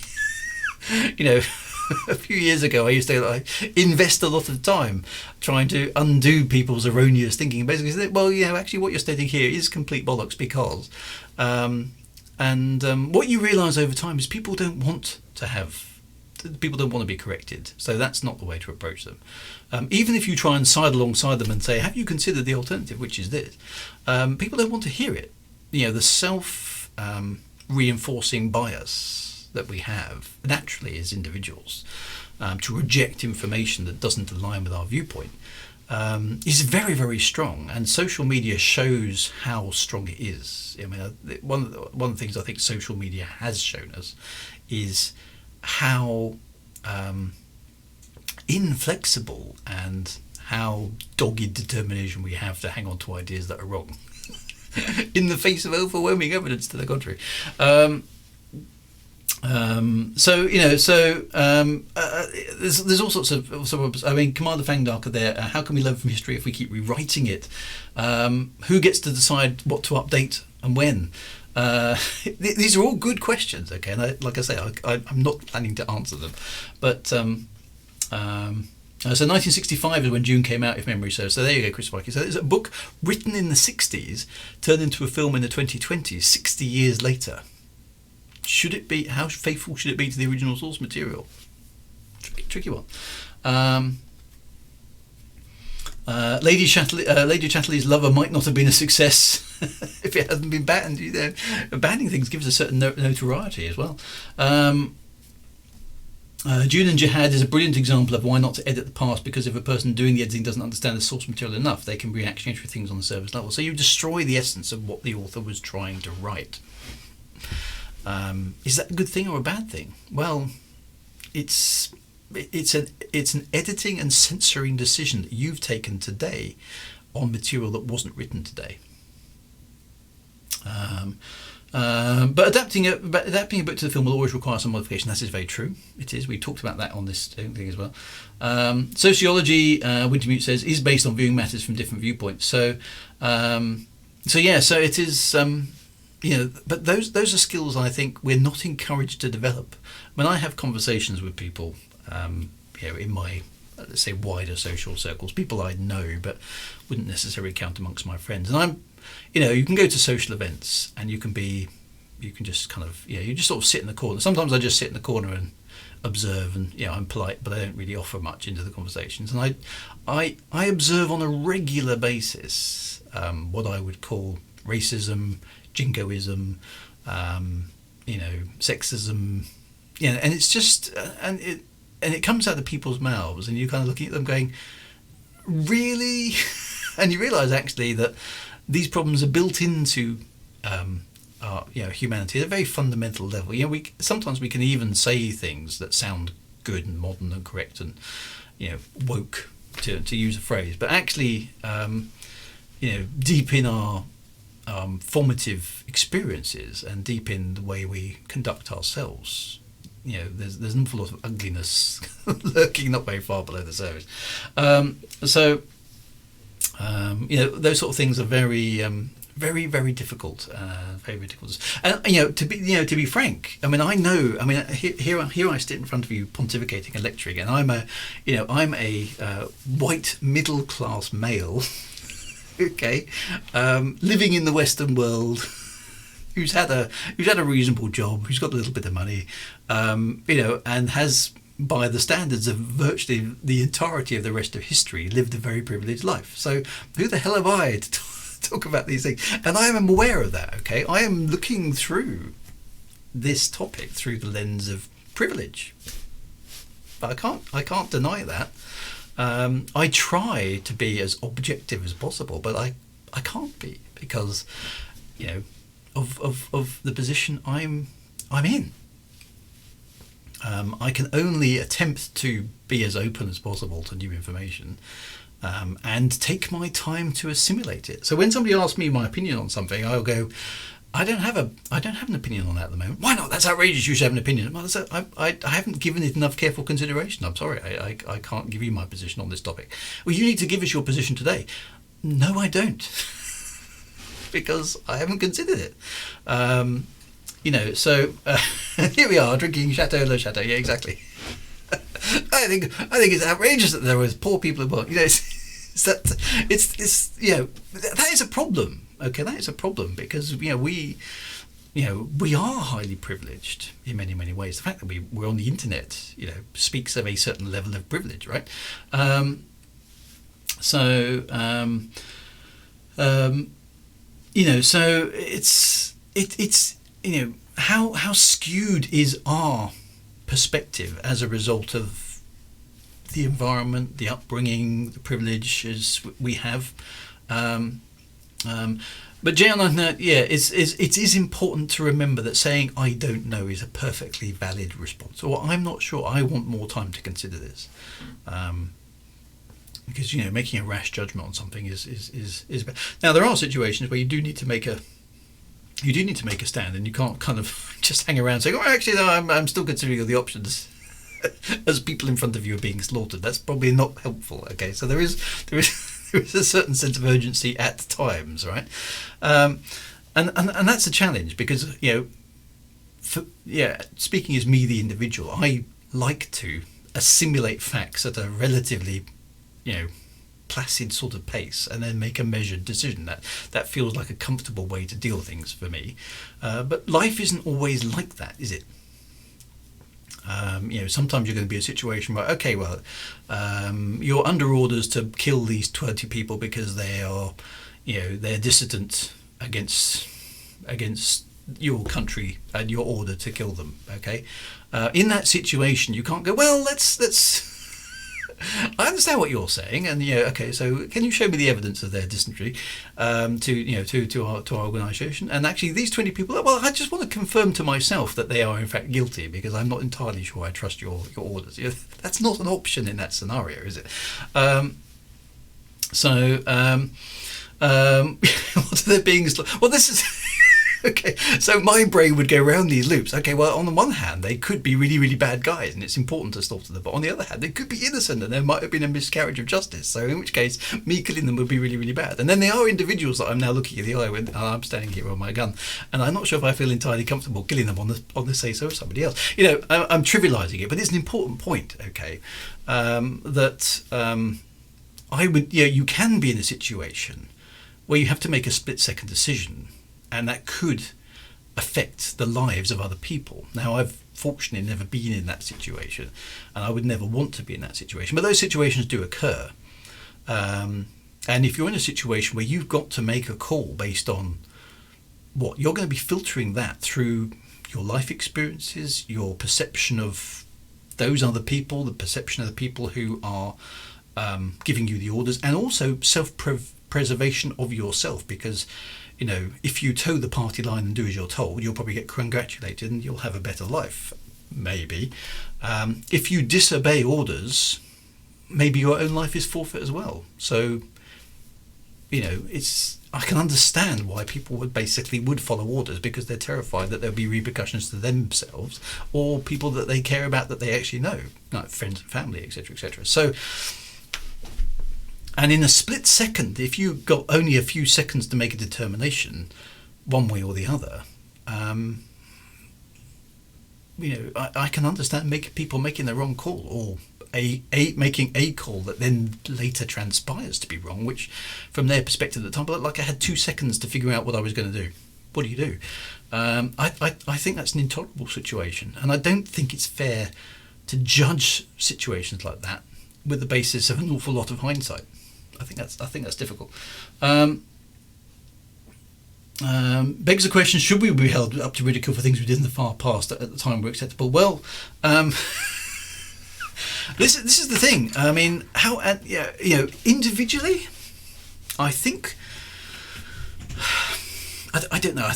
Speaker 1: A few years ago I used to invest a lot of time trying to undo people's erroneous thinking, basically say, well, actually what you're stating here is complete bollocks because what you realise over time is people don't want to be corrected, so that's not the way to approach them. Even if you try and side alongside them and say, have you considered the alternative, which is this, people don't want to hear it. The self reinforcing bias that we have naturally as individuals to reject information that doesn't align with our viewpoint is very, very strong, and social media shows how strong it is. One of the things I think social media has shown us is how inflexible and how dogged determination we have to hang on to ideas that are wrong in the face of overwhelming evidence to the contrary. There's all sorts of Commander Fangdarker there. How can we learn from history if we keep rewriting it? Who gets to decide what to update and when? These are all good questions, okay, and like I say, I'm not planning to answer them, but so 1965 is when Dune came out, if memory serves. So there you go, Chris Mikey. So it's a book written in the 60s, turned into a film in the 2020s, 60 years later. Should it be? How faithful should it be to the original source material? Tricky one. Lady Chatterley's Lover might not have been a success if it hasn't been banned. Banning things gives a certain notoriety as well. June and Jihad is a brilliant example of why not to edit the past, because if a person doing the editing doesn't understand the source material enough, they can be reactionary to things on the surface level. So you destroy the essence of what the author was trying to write. Is that a good thing or a bad thing? Well, it's an editing and censoring decision that you've taken today on material that wasn't written today. But adapting a book to the film will always require some modification. That is very true. It is. We talked about that on this thing as well. Sociology, Wintermute says, is based on viewing matters from different viewpoints. So it is. But those are skills I think we're not encouraged to develop. When I have conversations with people, in my, let's say, wider social circles, people I know but wouldn't necessarily count amongst my friends, and you can go to social events and you can just kind of, you just sort of sit in the corner. Sometimes I just sit in the corner and observe, and I'm polite, but I don't really offer much into the conversations. And I observe on a regular basis what I would call racism, jingoism, sexism, and it's just and it comes out of people's mouths, and you're kind of looking at them going, really? And you realise actually that these problems are built into our humanity at a very fundamental level. Sometimes we can even say things that sound good and modern and correct and woke, to use a phrase, but actually deep in our formative experiences and deep in the way we conduct ourselves, there's an awful lot of ugliness lurking not very far below the surface. Those sort of things are very, very, very difficult. Very difficult. And to be frank, I know. Here I sit in front of you, pontificating and lecturing, and I'm a white middle class male, okay, living in the Western world, who's had a reasonable job, who's got a little bit of money, and has, by the standards of virtually the entirety of the rest of history, lived a very privileged life. So who the hell am I to talk about these things? And I am aware of that, okay? I am looking through this topic through the lens of privilege. But I can't deny that. I try to be as objective as possible, but I can't be, because of the position I'm in. I can only attempt to be as open as possible to new information, and take my time to assimilate it. So when somebody asks me my opinion on something, I'll go, I don't have an opinion on that at the moment. Why not? That's outrageous. You should have an opinion. Well, I haven't given it enough careful consideration. I'm sorry. I can't give you my position on this topic. Well, you need to give us your position today. No, I don't, because I haven't considered it. So here we are drinking Chateau Le Chateau. Yeah, exactly. I think it's outrageous that there was poor people involved. That is a problem. Okay, that is a problem, because we are highly privileged in many, many ways. The fact that we're on the internet, speaks of a certain level of privilege, right? So it's how skewed is our perspective as a result of the environment, the upbringing, the privileges we have. But Jay, it is important to remember that saying I don't know is a perfectly valid response. Or I'm not sure. I want more time to consider this, because making a rash judgment on something is bad. Now there are situations where you do need to make a stand, and you can't kind of just hang around saying, "Oh, actually, no, I'm still considering all the options," as people in front of you are being slaughtered. That's probably not helpful. Okay, so there is a certain sense of urgency at times, right? And that's a challenge, because speaking as me, the individual, I like to assimilate facts at a relatively placid sort of pace, and then make a measured decision. That feels like a comfortable way to deal with things for me. But life isn't always like that, is it? Sometimes you're going to be in a situation where, okay, well, you're under orders to kill these 20 people because they are, they're dissident against your country and your order to kill them. Okay, In that situation, you can't go, well, let's I understand what you're saying, and okay. So, can you show me the evidence of their dysentery to our organisation? And actually, these 20 people. Well, I just want to confirm to myself that they are in fact guilty because I'm not entirely sure I trust your orders. That's not an option in that scenario, is it? What are they being? Well, this is. Okay, so my brain would go around these loops. Okay, well, on the one hand, they could be really, really bad guys, and it's important to slaughter them. But on the other hand, they could be innocent, and there might have been a miscarriage of justice. So in which case, me killing them would be really, really bad. And then there are individuals that I'm now looking in the eye when I'm standing here with my gun, and I'm not sure if I feel entirely comfortable killing them on the say-so of somebody else. I'm trivialising it, but it's an important point. Okay, I would. You can be in a situation where you have to make a split-second decision. And that could affect the lives of other people. Now, I've fortunately never been in that situation, and I would never want to be in that situation. But those situations do occur. And if you're in a situation where you've got to make a call based on what, you're going to be filtering that through your life experiences, your perception of those other people, the perception of the people who are giving you the orders, and also self-preservation of yourself, because if you toe the party line and do as you're told, you'll probably get congratulated and you'll have a better life, maybe. If you disobey orders, maybe your own life is forfeit as well. So, I can understand why people would follow orders, because they're terrified that there'll be repercussions to themselves or people that they care about that they actually know, like friends and family, etc., etc. So, and in a split second, if you've got only a few seconds to make a determination, one way or the other, I can understand people making the wrong call, or making a call that then later transpires to be wrong, which from their perspective at the time, but like I had 2 seconds to figure out what I was going to do. What do you do? I think that's an intolerable situation, and I don't think it's fair to judge situations like that with the basis of an awful lot of hindsight. I think that's difficult. Begs the question: should we be held up to ridicule for things we did in the far past that at the time were acceptable? Well, this is the thing. I mean, how individually, I think I don't know.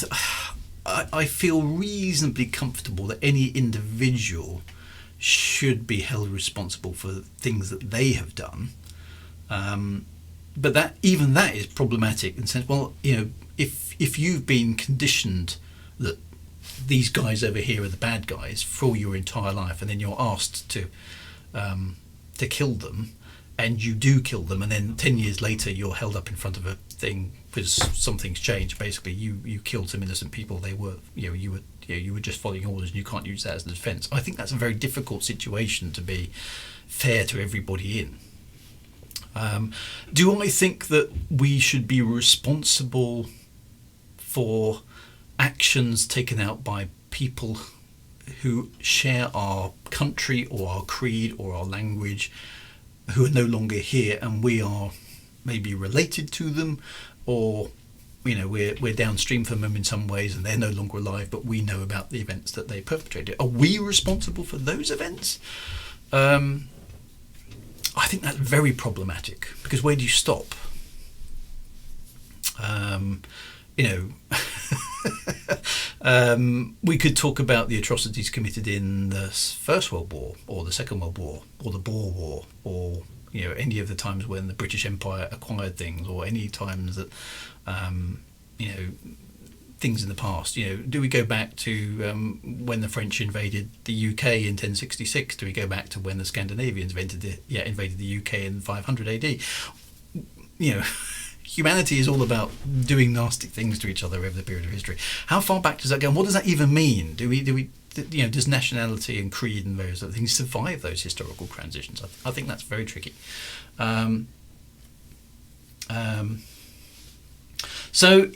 Speaker 1: I feel reasonably comfortable that any individual should be held responsible for things that they have done. But that is problematic in the sense, well, if you've been conditioned that these guys over here are the bad guys for your entire life, and then you're asked to kill them, and you do kill them, and then 10 years later you're held up in front of a thing because something's changed. Basically, you killed some innocent people. They were, you were just following orders, and you can't use that as a defence. I think that's a very difficult situation to be fair to everybody in. Do I think that we should be responsible for actions taken out by people who share our country or our creed or our language, who are no longer here, and we are maybe related to them, or we're downstream from them in some ways, and they're no longer alive, but we know about the events that they perpetrated? Are we responsible for those events? I think that's very problematic, because where do you stop? We could talk about the atrocities committed in the First World War, or the Second World War, or the Boer War, or any of the times when the British Empire acquired things, or any times that things in the past. Do we go back to when the French invaded the UK in 1066? Do we go back to when the Scandinavians invaded the UK in 500 AD? Humanity is all about doing nasty things to each other over the period of history. How far back does that go? And what does that even mean? Does nationality and creed and various other things survive those historical transitions? I think that's very tricky. So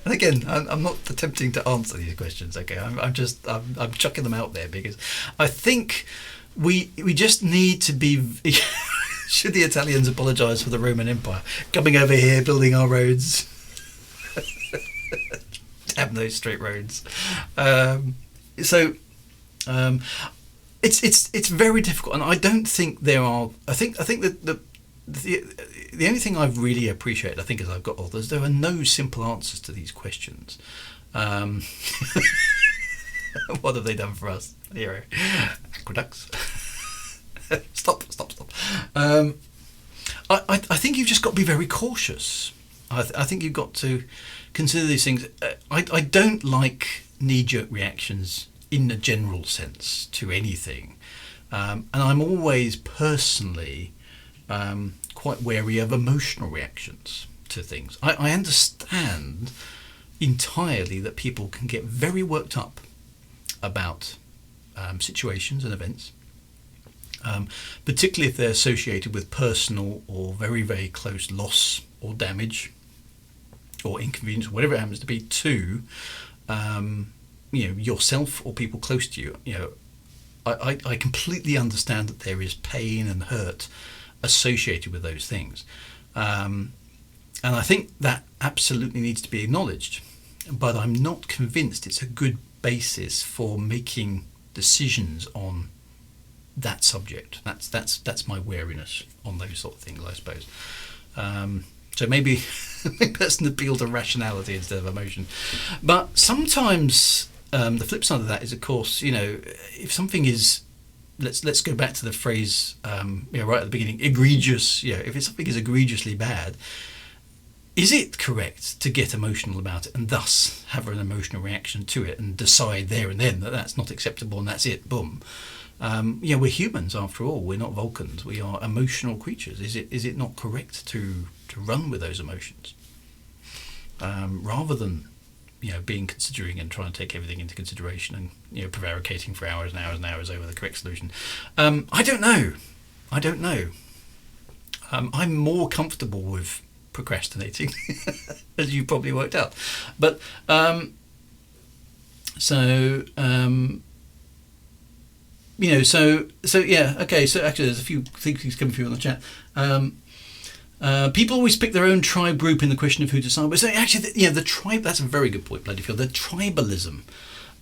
Speaker 1: and again, I'm not attempting to answer these questions. Okay, I'm chucking them out there because I think we just need to be. Should the Italians apologise for the Roman Empire coming over here, building our roads? Damn those straight roads. So It's very difficult, and I don't think there are. I think that the only thing I've really appreciated, I think, as I've got older, is there are no simple answers to these questions. What have they done for us? Here, aqueducts. Stop. I think you've just got to be very cautious. I think you've got to consider these things. I don't like knee-jerk reactions in a general sense to anything. And I'm always personally quite wary of emotional reactions to things. I understand entirely that people can get very worked up about situations and events, particularly if they're associated with personal or very, very close loss or damage or inconvenience, whatever it happens to be, to yourself or people close to you. I completely understand that there is pain and hurt associated with those things, and I think that absolutely needs to be acknowledged. But I'm not convinced it's a good basis for making decisions on that subject. That's my wariness on those sort of things, I suppose. So maybe that's an appeal to rationality instead of emotion. But sometimes the flip side of that is, of course, if something is, let's go back to the phrase right at the beginning, egregious. If something is egregiously bad, is it correct to get emotional about it and thus have an emotional reaction to it and decide there and then that that's not acceptable and that's it, boom? We're humans after all. We're not Vulcans. We are emotional creatures. Is it not correct to run with those emotions rather than being considering and trying to take everything into consideration and prevaricating for hours and hours and hours over the correct solution? I don't know. I'm more comfortable with procrastinating, as you probably worked out. But so yeah, okay. So actually, there's a few things coming through on the chat. People always pick their own tribe group in the question of who to side with. So actually, the tribe. That's a very good point, Bloodyfield. The tribalism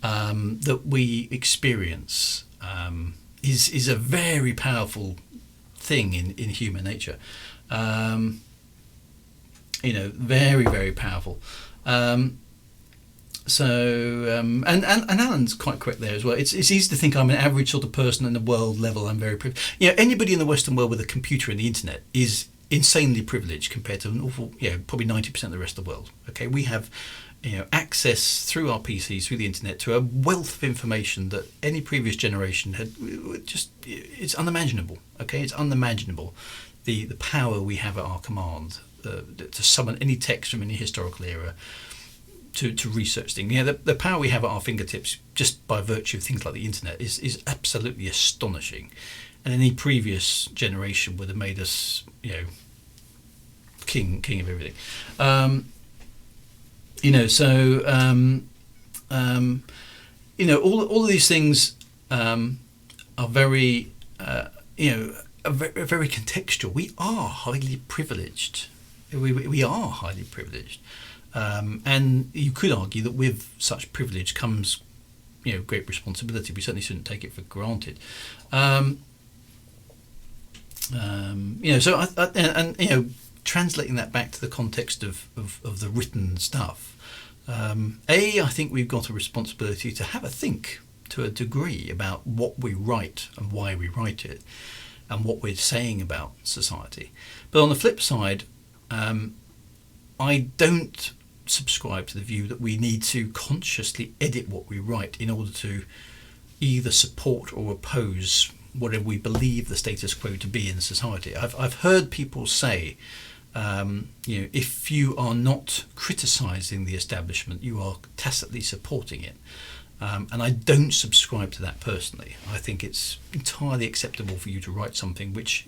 Speaker 1: that we experience is a very powerful thing in human nature. Very, very powerful. And Alan's quite correct there as well. It's easy to think I'm an average sort of person in the world level. I'm very privileged. Anybody in the Western world with a computer and the internet is insanely privileged compared to an awful, probably 90% of the rest of the world. Okay, we have, access through our PCs, through the internet, to a wealth of information that any previous generation had. It's unimaginable. Okay, it's unimaginable. The power we have at our command to summon any text from any historical era, to research things. The power we have at our fingertips just by virtue of things like the internet is absolutely astonishing. And any previous generation would have made us, king of everything. All of these things are very, very contextual. We are highly privileged. We are highly privileged. And you could argue that with such privilege comes, great responsibility. We certainly shouldn't take it for granted. Translating that back to the context of the written stuff, I think we've got a responsibility to have a think to a degree about what we write and why we write it and what we're saying about society. But on the flip side, I don't subscribe to the view that we need to consciously edit what we write in order to either support or oppose whatever we believe the status quo to be in society. I've heard people say, if you are not criticising the establishment, you are tacitly supporting it. And I don't subscribe to that personally. I think it's entirely acceptable for you to write something which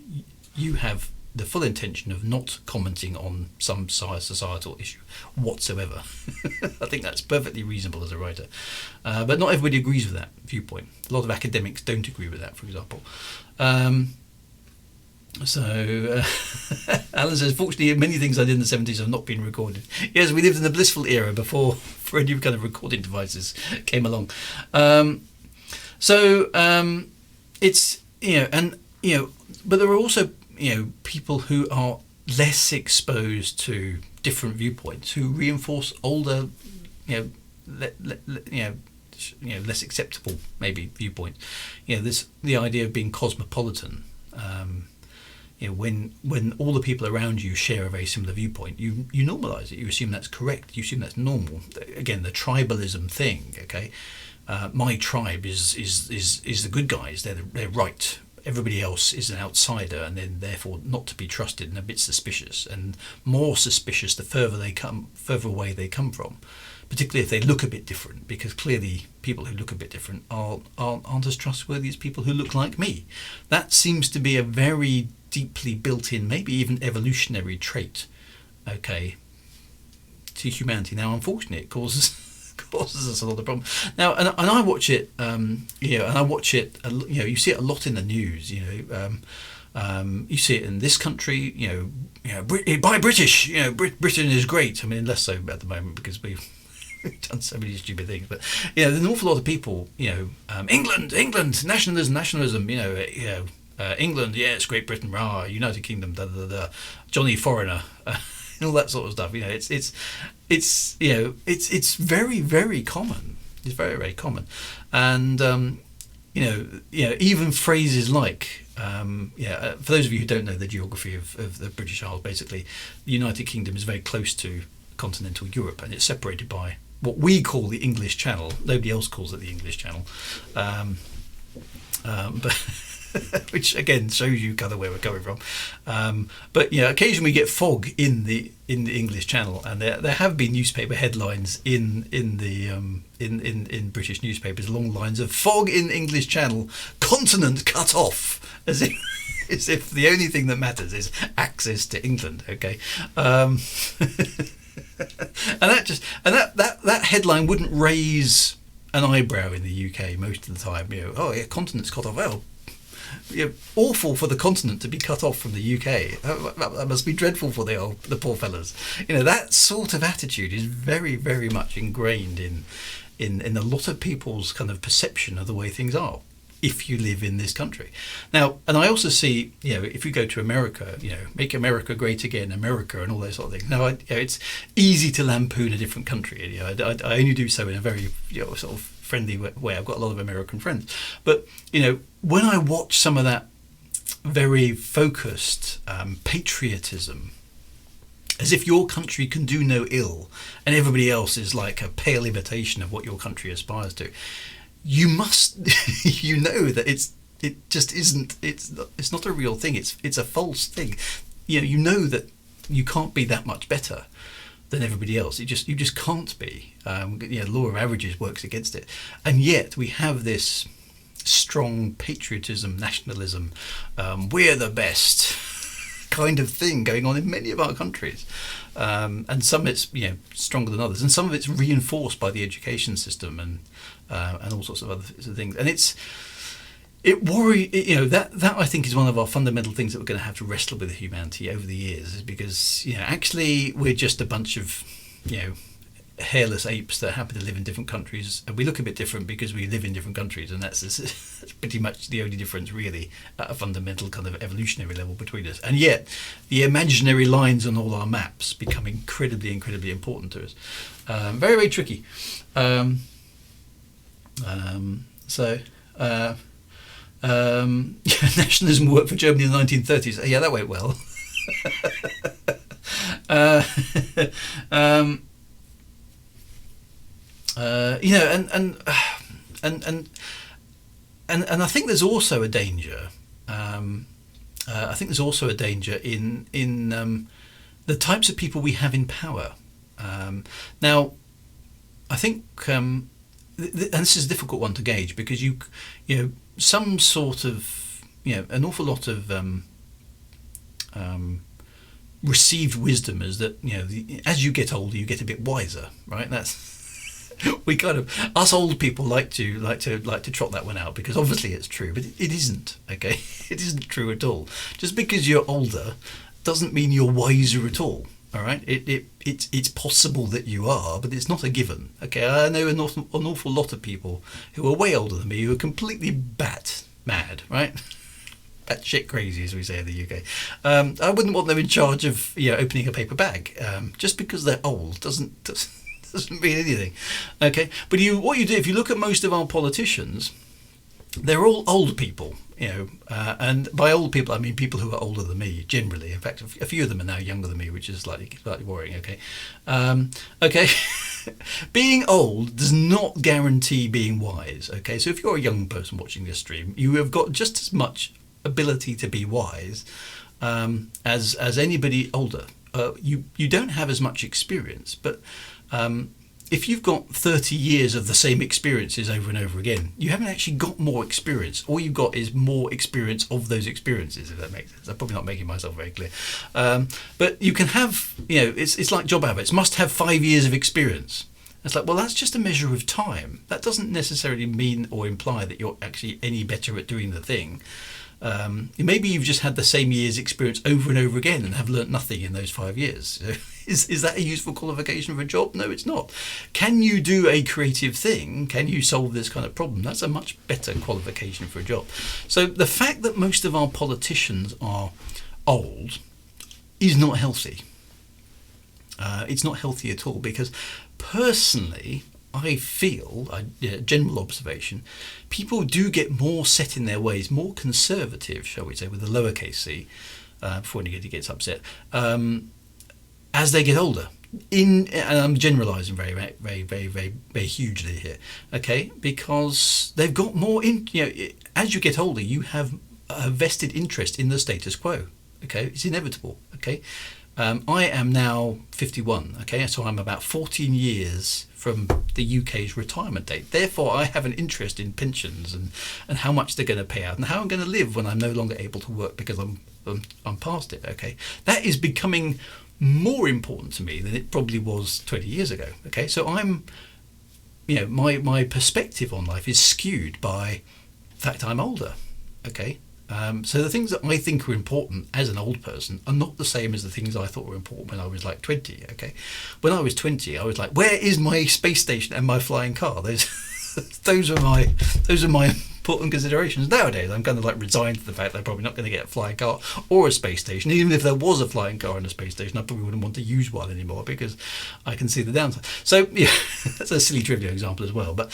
Speaker 1: you have the full intention of not commenting on some societal issue whatsoever. I think that's perfectly reasonable as a writer. But not everybody agrees with that viewpoint. A lot of academics don't agree with that, for example. Alan says, fortunately, many things I did in the 70s have not been recorded. Yes, we lived in the blissful era before any kind of recording devices came along. So it's, but there are also, people who are less exposed to different viewpoints, who reinforce older, less acceptable maybe viewpoints. This the idea of being cosmopolitan. When all the people around you share a very similar viewpoint, you normalize it. You assume that's correct. You assume that's normal. Again, the tribalism thing. Okay, my tribe is the good guys. They're right. Everybody else is an outsider, and then therefore not to be trusted and a bit suspicious, and more suspicious the further away they come from. Particularly if they look a bit different, because clearly people who look a bit different aren't as trustworthy as people who look like me. That seems to be a very deeply built-in, maybe even evolutionary trait, okay, to humanity. Now, unfortunately, it causes us a lot of problems. Now, and I watch it, and I watch it, you see it a lot in the news, you see it in this country, buy British, Britain is great. I mean, less so at the moment because we've done so many stupid things, but there's an awful lot of people, England, nationalism, England, yes, Great Britain, rah, United Kingdom, da da da, Johnny Foreigner, and all that sort of stuff. It's very, very common. It's very, very common, and even phrases like, for those of you who don't know the geography of the British Isles, basically, the United Kingdom is very close to continental Europe, and it's separated by what we call the English Channel. Nobody else calls it the English Channel, but which again shows you kind of where we're coming from. But occasionally we get fog in the English Channel, and there have been newspaper headlines in British newspapers along the lines of "Fog in English Channel, continent cut off," as if the only thing that matters is access to England. Okay. And that headline wouldn't raise an eyebrow in the UK most of the time. Continent's cut off. Well, awful for the continent to be cut off from the UK. That must be dreadful for the poor fellas. That sort of attitude is very, very much ingrained in a lot of people's kind of perception of the way things are if you live in this country. Now, and I also see, if you go to America, make America great again, America, and all those sort of things. Now, it's easy to lampoon a different country. I only do so in a very sort of friendly way. I've got a lot of American friends, but when I watch some of that very focused patriotism, as if your country can do no ill and everybody else is like a pale imitation of what your country aspires to, you must that it just isn't. It's not a real thing. It's a false thing. You know that you can't be that much better than everybody else. You just can't be. Law of averages works against it, and yet we have this strong patriotism, nationalism, we're the best kind of thing going on in many of our countries, and some it's stronger than others, and some of it's reinforced by the education system and all sorts of other things. And that I think is one of our fundamental things that we're going to have to wrestle with humanity over the years, is because actually we're just a bunch of hairless apes that happen to live in different countries, and we look a bit different because we live in different countries, and that's pretty much the only difference really at a fundamental kind of evolutionary level between us. And yet the imaginary lines on all our maps become incredibly important to us. Very, very tricky. Nationalism worked for Germany in the 1930s. Yeah, that went well. And I think there's also a danger. I think there's also a danger in the types of people we have in power. Now, I think, and this is a difficult one to gauge, because some sort of an awful lot of received wisdom is that as you get older you get a bit wiser, right? That's we kind of, us old people like to trot that one out, because obviously it's true, but it isn't. Okay, it isn't true at all. Just because you're older doesn't mean you're wiser at all. All right, it's possible that you are, but it's not a given. Okay, I know an awful lot of people who are way older than me who are completely bat mad, right? Bat shit crazy, as we say in the UK. I wouldn't want them in charge of opening a paper bag. Just because they're old doesn't mean anything. Okay, but what you do if you look at most of our politicians, they're all old people. And by old people I mean people who are older than me generally. In fact, a few of them are now younger than me, which is slightly worrying. Okay. Being old does not guarantee being wise. Okay, so if you're a young person watching this stream, you have got just as much ability to be wise as anybody older. You don't have as much experience, but if you've got 30 years of the same experiences over and over again, you haven't actually got more experience. All you've got is more experience of those experiences, if that makes sense. I'm probably not making myself very clear. But you can have, it's like job adverts, must have 5 years of experience. It's like, well, that's just a measure of time. That doesn't necessarily mean or imply that you're actually any better at doing the thing. Maybe you've just had the same year's experience over and over again and have learnt nothing in those 5 years. So is that a useful qualification for a job? No, it's not. Can you do a creative thing? Can you solve this kind of problem? That's a much better qualification for a job. So the fact that most of our politicians are old is not healthy. It's not healthy at all, because personally, I feel, general observation, people do get more set in their ways, more conservative, shall we say, with the lowercase c, before anybody gets upset, as they get older. And I'm generalising very, very, very, very, very hugely here, okay? Because they've got more as you get older, you have a vested interest in the status quo. Okay, it's inevitable. Okay. I am now 51, okay, so I'm about 14 years from the UK's retirement date. Therefore, I have an interest in pensions and how much they're going to pay out and how I'm going to live when I'm no longer able to work because I'm past it, okay. That is becoming more important to me than it probably was 20 years ago, okay. So I'm, my perspective on life is skewed by the fact I'm older, okay. So the things that I think are important as an old person are not the same as the things I thought were important when I was like 20. Okay, when I was 20, I was like, "Where is my space station and my flying car?" Those are my important considerations. Nowadays, I'm kind of like resigned to the fact that I'm probably not going to get a flying car or a space station. Even if there was a flying car and a space station, I probably wouldn't want to use one anymore because I can see the downside. So yeah, that's a silly trivial example as well. But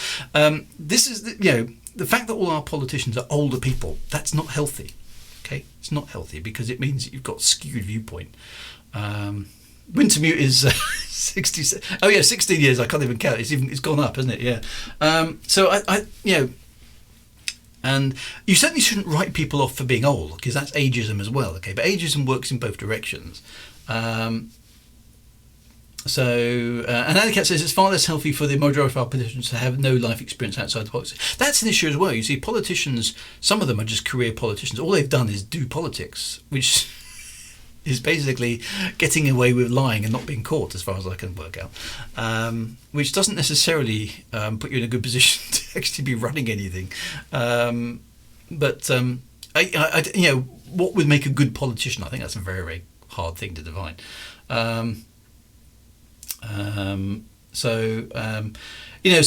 Speaker 1: this is the fact that all our politicians are older people, that's not healthy. Okay, it's not healthy because it means that you've got skewed viewpoint. Wintermute is 60. Oh yeah, 16 years. I can't even count. It's gone up, hasn't it? Yeah. So I and you certainly shouldn't write people off for being old, because that's ageism as well. Okay, but ageism works in both directions. So, and Alicat says it's far less healthy for the majority of our politicians to have no life experience outside the politics. That's an issue as well. You see, politicians, some of them are just career politicians. All they've done is do politics, which is basically getting away with lying and not being caught, as far as I can work out, which doesn't necessarily put you in a good position to actually be running anything. But what would make a good politician? I think that's a very, very hard thing to define. So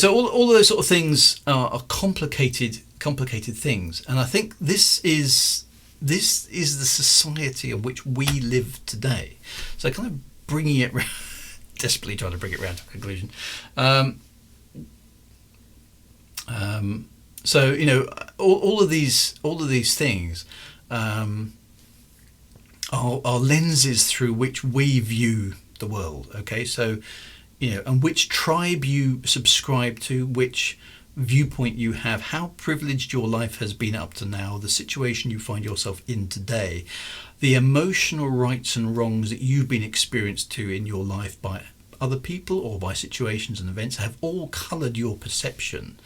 Speaker 1: all of those sort of things are complicated things, and I think this is the society in which we live today. So kind of bringing it desperately trying to bring it round to a conclusion. So all of these things are lenses through which we view the world. Okay, so and which tribe you subscribe to, which viewpoint you have, how privileged your life has been up to now, the situation you find yourself in today, the emotional rights and wrongs that you've been experienced to in your life by other people or by situations and events have all coloured your perception,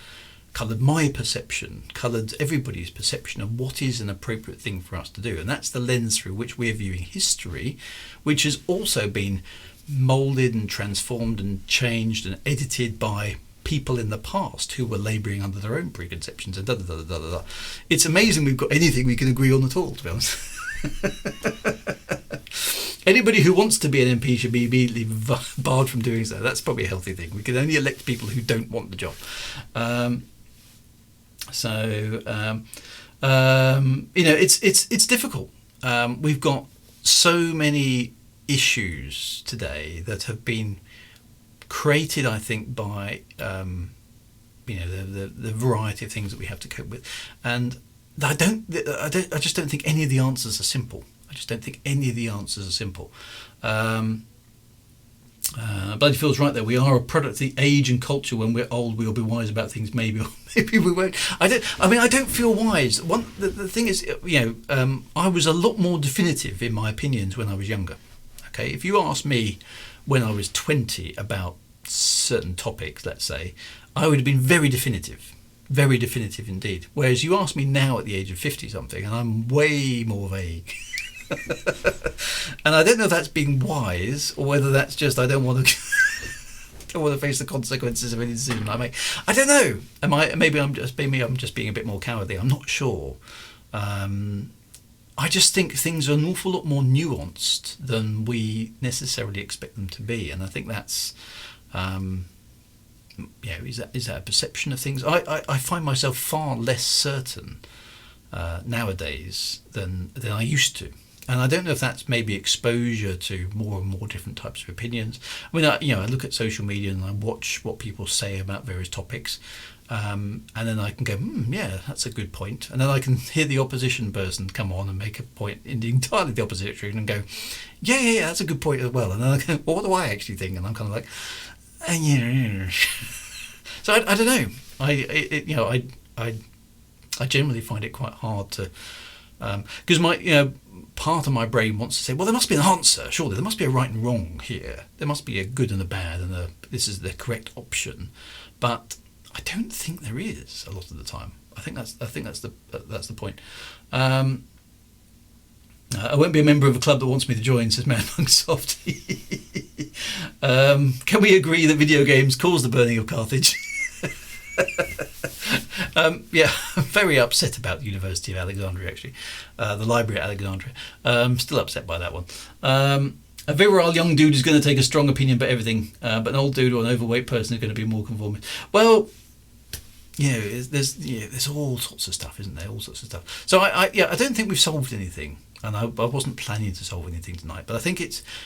Speaker 1: coloured my perception, coloured everybody's perception of what is an appropriate thing for us to do. And that's the lens through which we're viewing history, which has also been moulded and transformed and changed and edited by people in the past who were labouring under their own preconceptions and da da da da da da. It's amazing we've got anything we can agree on at all, to be honest. Anybody who wants to be an MP should be immediately barred from doing so. That's probably a healthy thing. We can only elect people who don't want the job. It's difficult. We've got so many issues today that have been created, I think, by the variety of things that we have to cope with, and I just don't think any of the answers are simple. Bloody Phil's right there. We are a product of the age and culture. When we're old, we'll be wise about things. Maybe, or maybe we won't. I don't feel wise. The thing is, I was a lot more definitive in my opinions when I was younger. Okay, if you asked me when I was 20 about certain topics, let's say, I would have been very definitive indeed. Whereas you ask me now at the age of 50 something, and I'm way more vague. And I don't know if that's being wise or whether that's just I don't want to face the consequences of any decision I make. I don't know. Maybe I'm just being a bit more cowardly. I'm not sure. I just think things are an awful lot more nuanced than we necessarily expect them to be, and I think that's is that a perception of things? I find myself far less certain nowadays than I used to. And I don't know if that's maybe exposure to more and more different types of opinions. I mean, I look at social media and I watch what people say about various topics, and then I can go, yeah, that's a good point. And then I can hear the opposition person come on and make a point in entirely the opposite direction and go, yeah, that's a good point as well. And then I go, well, what do I actually think? And I'm kind of like, So I don't know. I generally find it quite hard to, because part of my brain wants to say, well, there must be an answer. Surely there must be a right and wrong here. There must be a good and a bad, and this is the correct option. But I don't think there is a lot of the time. I think that's the point. I won't be a member of a club that wants me to join, says Man Among Softy. Can we agree that video games caused the burning of Carthage? I'm very upset about the University of Alexandria, actually. The Library at Alexandria. Still upset by that one. A virile young dude is going to take a strong opinion about everything, but an old dude or an overweight person is going to be more conformist. Well, there's all sorts of stuff, isn't there? All sorts of stuff. So I don't think we've solved anything, and I wasn't planning to solve anything tonight. But I think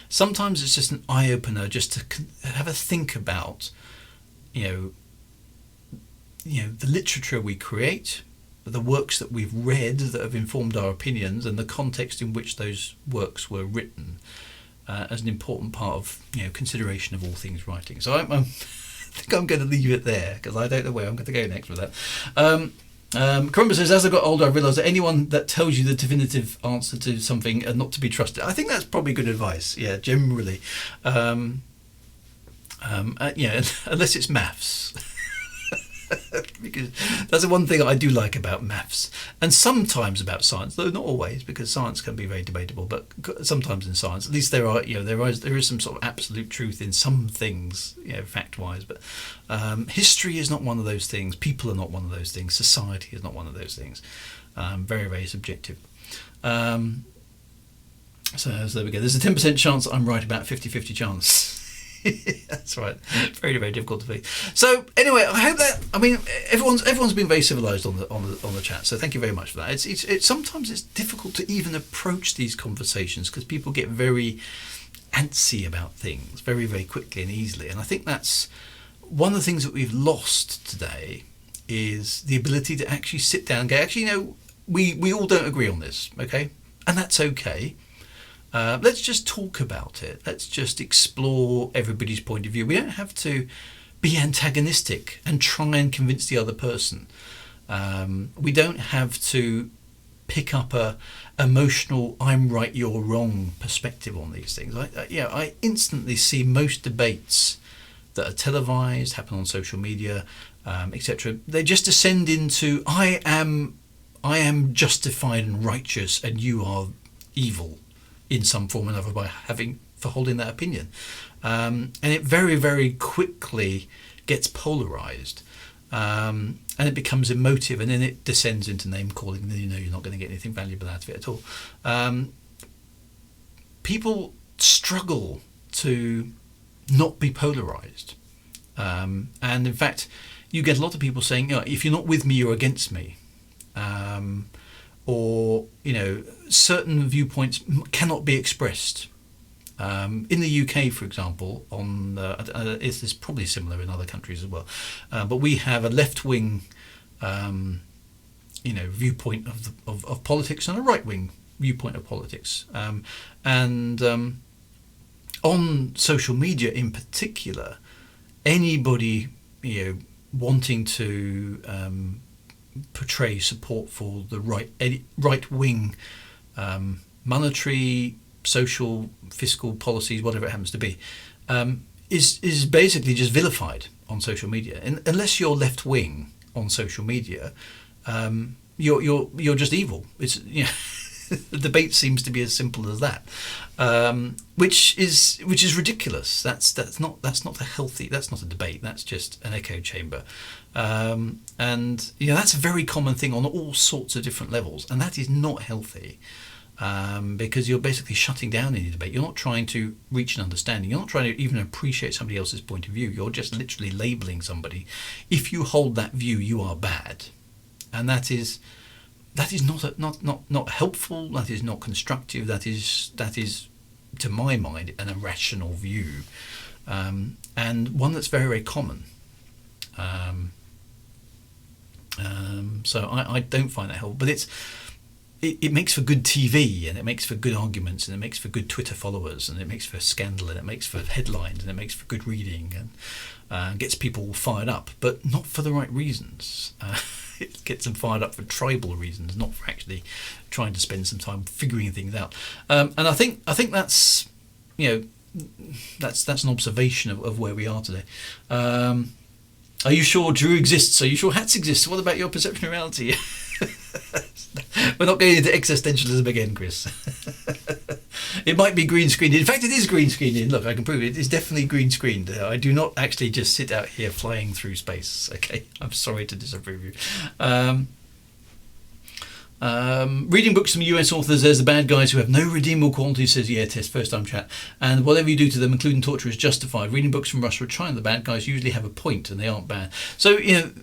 Speaker 1: sometimes it's just an eye opener just to have a think about, the literature we create, the works that we've read that have informed our opinions, and the context in which those works were written, as an important part of consideration of all things writing. So I think I'm going to leave it there because I don't know where I'm going to go next with that. Crumber says, as I got older, I realised that anyone that tells you the definitive answer to something are not to be trusted. I think that's probably good advice. Yeah, generally, unless it's maths. Because that's the one thing I do like about maths, and sometimes about science, though not always, because science can be very debatable. But sometimes in science, at least there is some sort of absolute truth in some things, fact-wise. But history is not one of those things. People are not one of those things. Society is not one of those things. Very, very subjective. So there we go. There's a 10% chance that I'm right about 50-50 chance. That's right. Very, very difficult to beat. So anyway, I hope that everyone's been very civilised on the chat. So thank you very much for that. It's sometimes it's difficult to even approach these conversations because people get very antsy about things very, very quickly and easily. And I think that's one of the things that we've lost today is the ability to actually sit down and go, actually, we all don't agree on this, okay, and that's okay. Let's just talk about it. Let's just explore everybody's point of view. We don't have to be antagonistic and try and convince the other person. We don't have to pick up a emotional "I'm right, you're wrong" perspective on these things. I instantly see most debates that are televised, happen on social media, etc. They just descend into I am justified and righteous, and you are evil in some form or another for holding that opinion, and it very, very quickly gets polarised, and it becomes emotive, and then it descends into name calling, and then you're not going to get anything valuable out of it at all. People struggle to not be polarized. And in fact, you get a lot of people saying, if you're not with me, you're against me. Or, certain viewpoints cannot be expressed. In the UK, for example, it's probably similar in other countries as well, but we have a left-wing, viewpoint of politics and a right-wing viewpoint of politics, and on social media in particular, anybody wanting to portray support for the right-wing monetary, social, fiscal policies, whatever it happens to be, is basically just vilified on social media. And unless you're left wing on social media, you're just evil. It's the debate seems to be as simple as that, which is ridiculous. That's not a healthy. That's not a debate. That's just an echo chamber, and that's a very common thing on all sorts of different levels, and that is not healthy. Because you're basically shutting down any debate. You're not trying to reach an understanding. You're not trying to even appreciate somebody else's point of view. You're just literally labelling somebody. If you hold that view, you are bad, and that is not helpful. That is not constructive. That is, to my mind, an irrational view, and one that's very, very common. So I don't find that helpful, but it makes for good TV, and it makes for good arguments, and it makes for good Twitter followers, and it makes for scandal, and it makes for headlines, and it makes for good reading, and gets people fired up, but not for the right reasons. It gets them fired up for tribal reasons, not for actually trying to spend some time figuring things out. And I think that's that's an observation of where we are today. Are you sure Dru exists? Are you sure hats exist? What about your perception of reality? We're not going into existentialism again, Chris. It might be green screened. In fact, it is green screened. Look, I can prove it. It's definitely green screened. I do not actually just sit out here flying through space. Okay, I'm sorry to disapprove you. Reading books from US authors, there's the bad guys who have no redeemable qualities, says test first time chat, and whatever you do to them, including torture, is justified. Reading books from Russia or China, the bad guys usually have a point and they aren't bad. So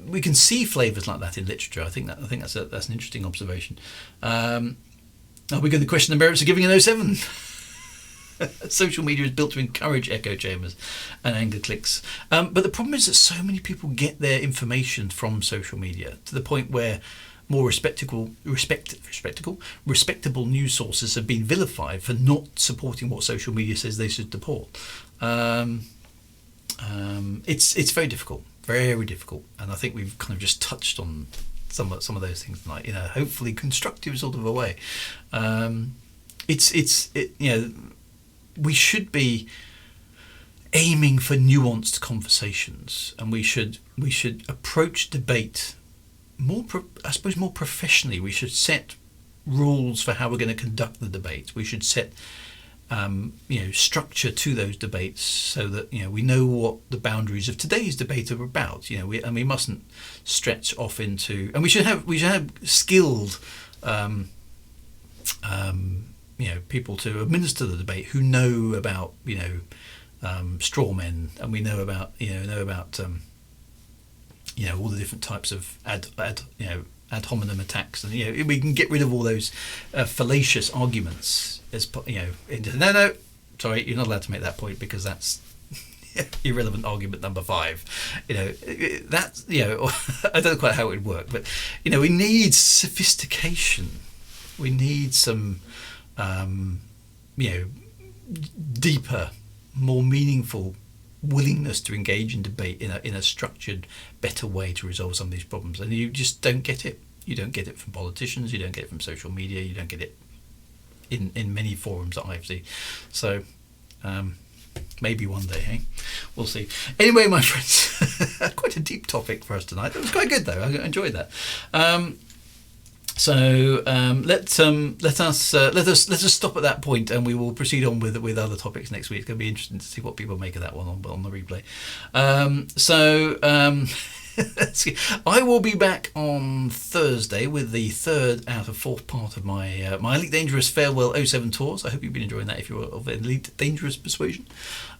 Speaker 1: we can see flavours like that in literature. I think that's an interesting observation. Are we going to question the merits of giving an 07? Social media is built to encourage echo chambers and anger clicks, but the problem is that so many people get their information from social media to the point where more respectable news sources have been vilified for not supporting what social media says they should support. It's very difficult, very difficult, and I think we've kind of just touched on some of those things tonight. Hopefully constructive sort of a way. We should be aiming for nuanced conversations, and we should approach debate more professionally. We should set rules for how we're going to conduct the debate. We should set structure to those debates so that we know what the boundaries of today's debate are about. We mustn't stretch off into, and we should have skilled people to administer the debate who know about straw men, and we know about all the different types of ad hominem attacks, and we can get rid of all those fallacious arguments no, sorry, you're not allowed to make that point because that's irrelevant argument number 5. That's I don't know quite how it would work, but we need sophistication. We need some deeper, more meaningful willingness to engage in debate in a structured, better way to resolve some of these problems, and you just don't get it. You don't get it from politicians. You don't get it from social media. You don't get it in many forums that I've seen. So maybe one day, hey? We'll see. Anyway, my friends, quite a deep topic for us tonight. It was quite good though. I enjoyed that. So let us stop at that point, and we will proceed on with other topics next week. It's going to be interesting to see what people make of that one on the replay. I will be back on Thursday with the third out of fourth part of my my Elite Dangerous Farewell '07 tours. I hope you've been enjoying that if you're of Elite Dangerous persuasion.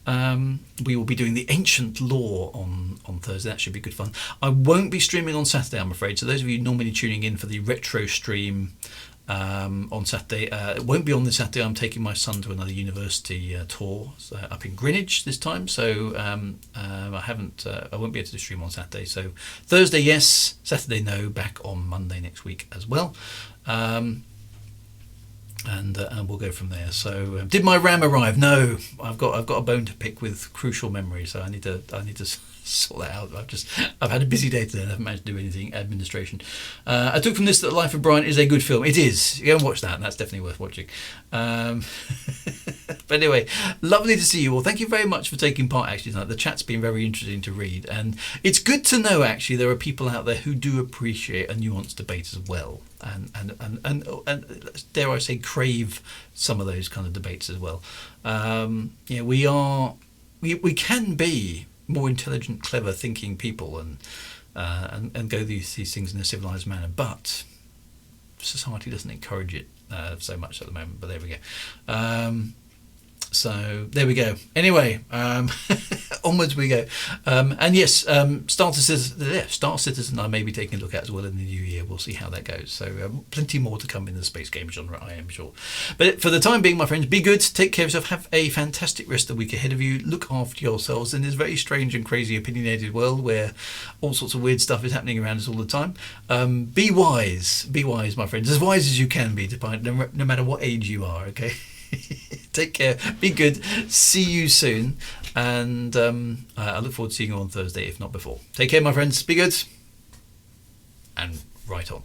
Speaker 1: We will be doing the Ancient Law on Thursday. That should be good fun. I won't be streaming on Saturday, I'm afraid. So those of you normally tuning in for the retro stream on Saturday, it won't be on this Saturday. I'm taking my son to another university tour up in Greenwich this time. So I won't be able to stream on Saturday. So Thursday, yes. Saturday, no. Back on Monday next week as well. And we'll go from there. So, did my RAM arrive? No, I've got a bone to pick with crucial memory, so I need to sort that out. I've had a busy day today and I haven't managed to do anything administration. I took from this that Life of Brian is a good film. It is. Go and watch that, and that's definitely worth watching. But anyway, lovely to see you all. Thank you very much for taking part actually tonight. The chat's been very interesting to read, and it's good to know actually there are people out there who do appreciate a nuanced debate as well, and dare I say crave some of those kind of debates as well. We can be more intelligent, clever, thinking people and go these things in a civilized manner, but society doesn't encourage it so much at the moment. But there we go. So there we go. Anyway, onwards we go. And yes, Star Citizen I may be taking a look at as well in the new year. We'll see how that goes. So plenty more to come in the space game genre, I am sure. But for the time being, my friends, be good. Take care of yourself. Have a fantastic rest of the week ahead of you. Look after yourselves in this very strange and crazy opinionated world where all sorts of weird stuff is happening around us all the time. Be wise. Be wise, my friends. As wise as you can be, no matter what age you are, okay? Take care, be good, see you soon, and I look forward to seeing you on Thursday, if not before. Take care, my friends, be good, and right on.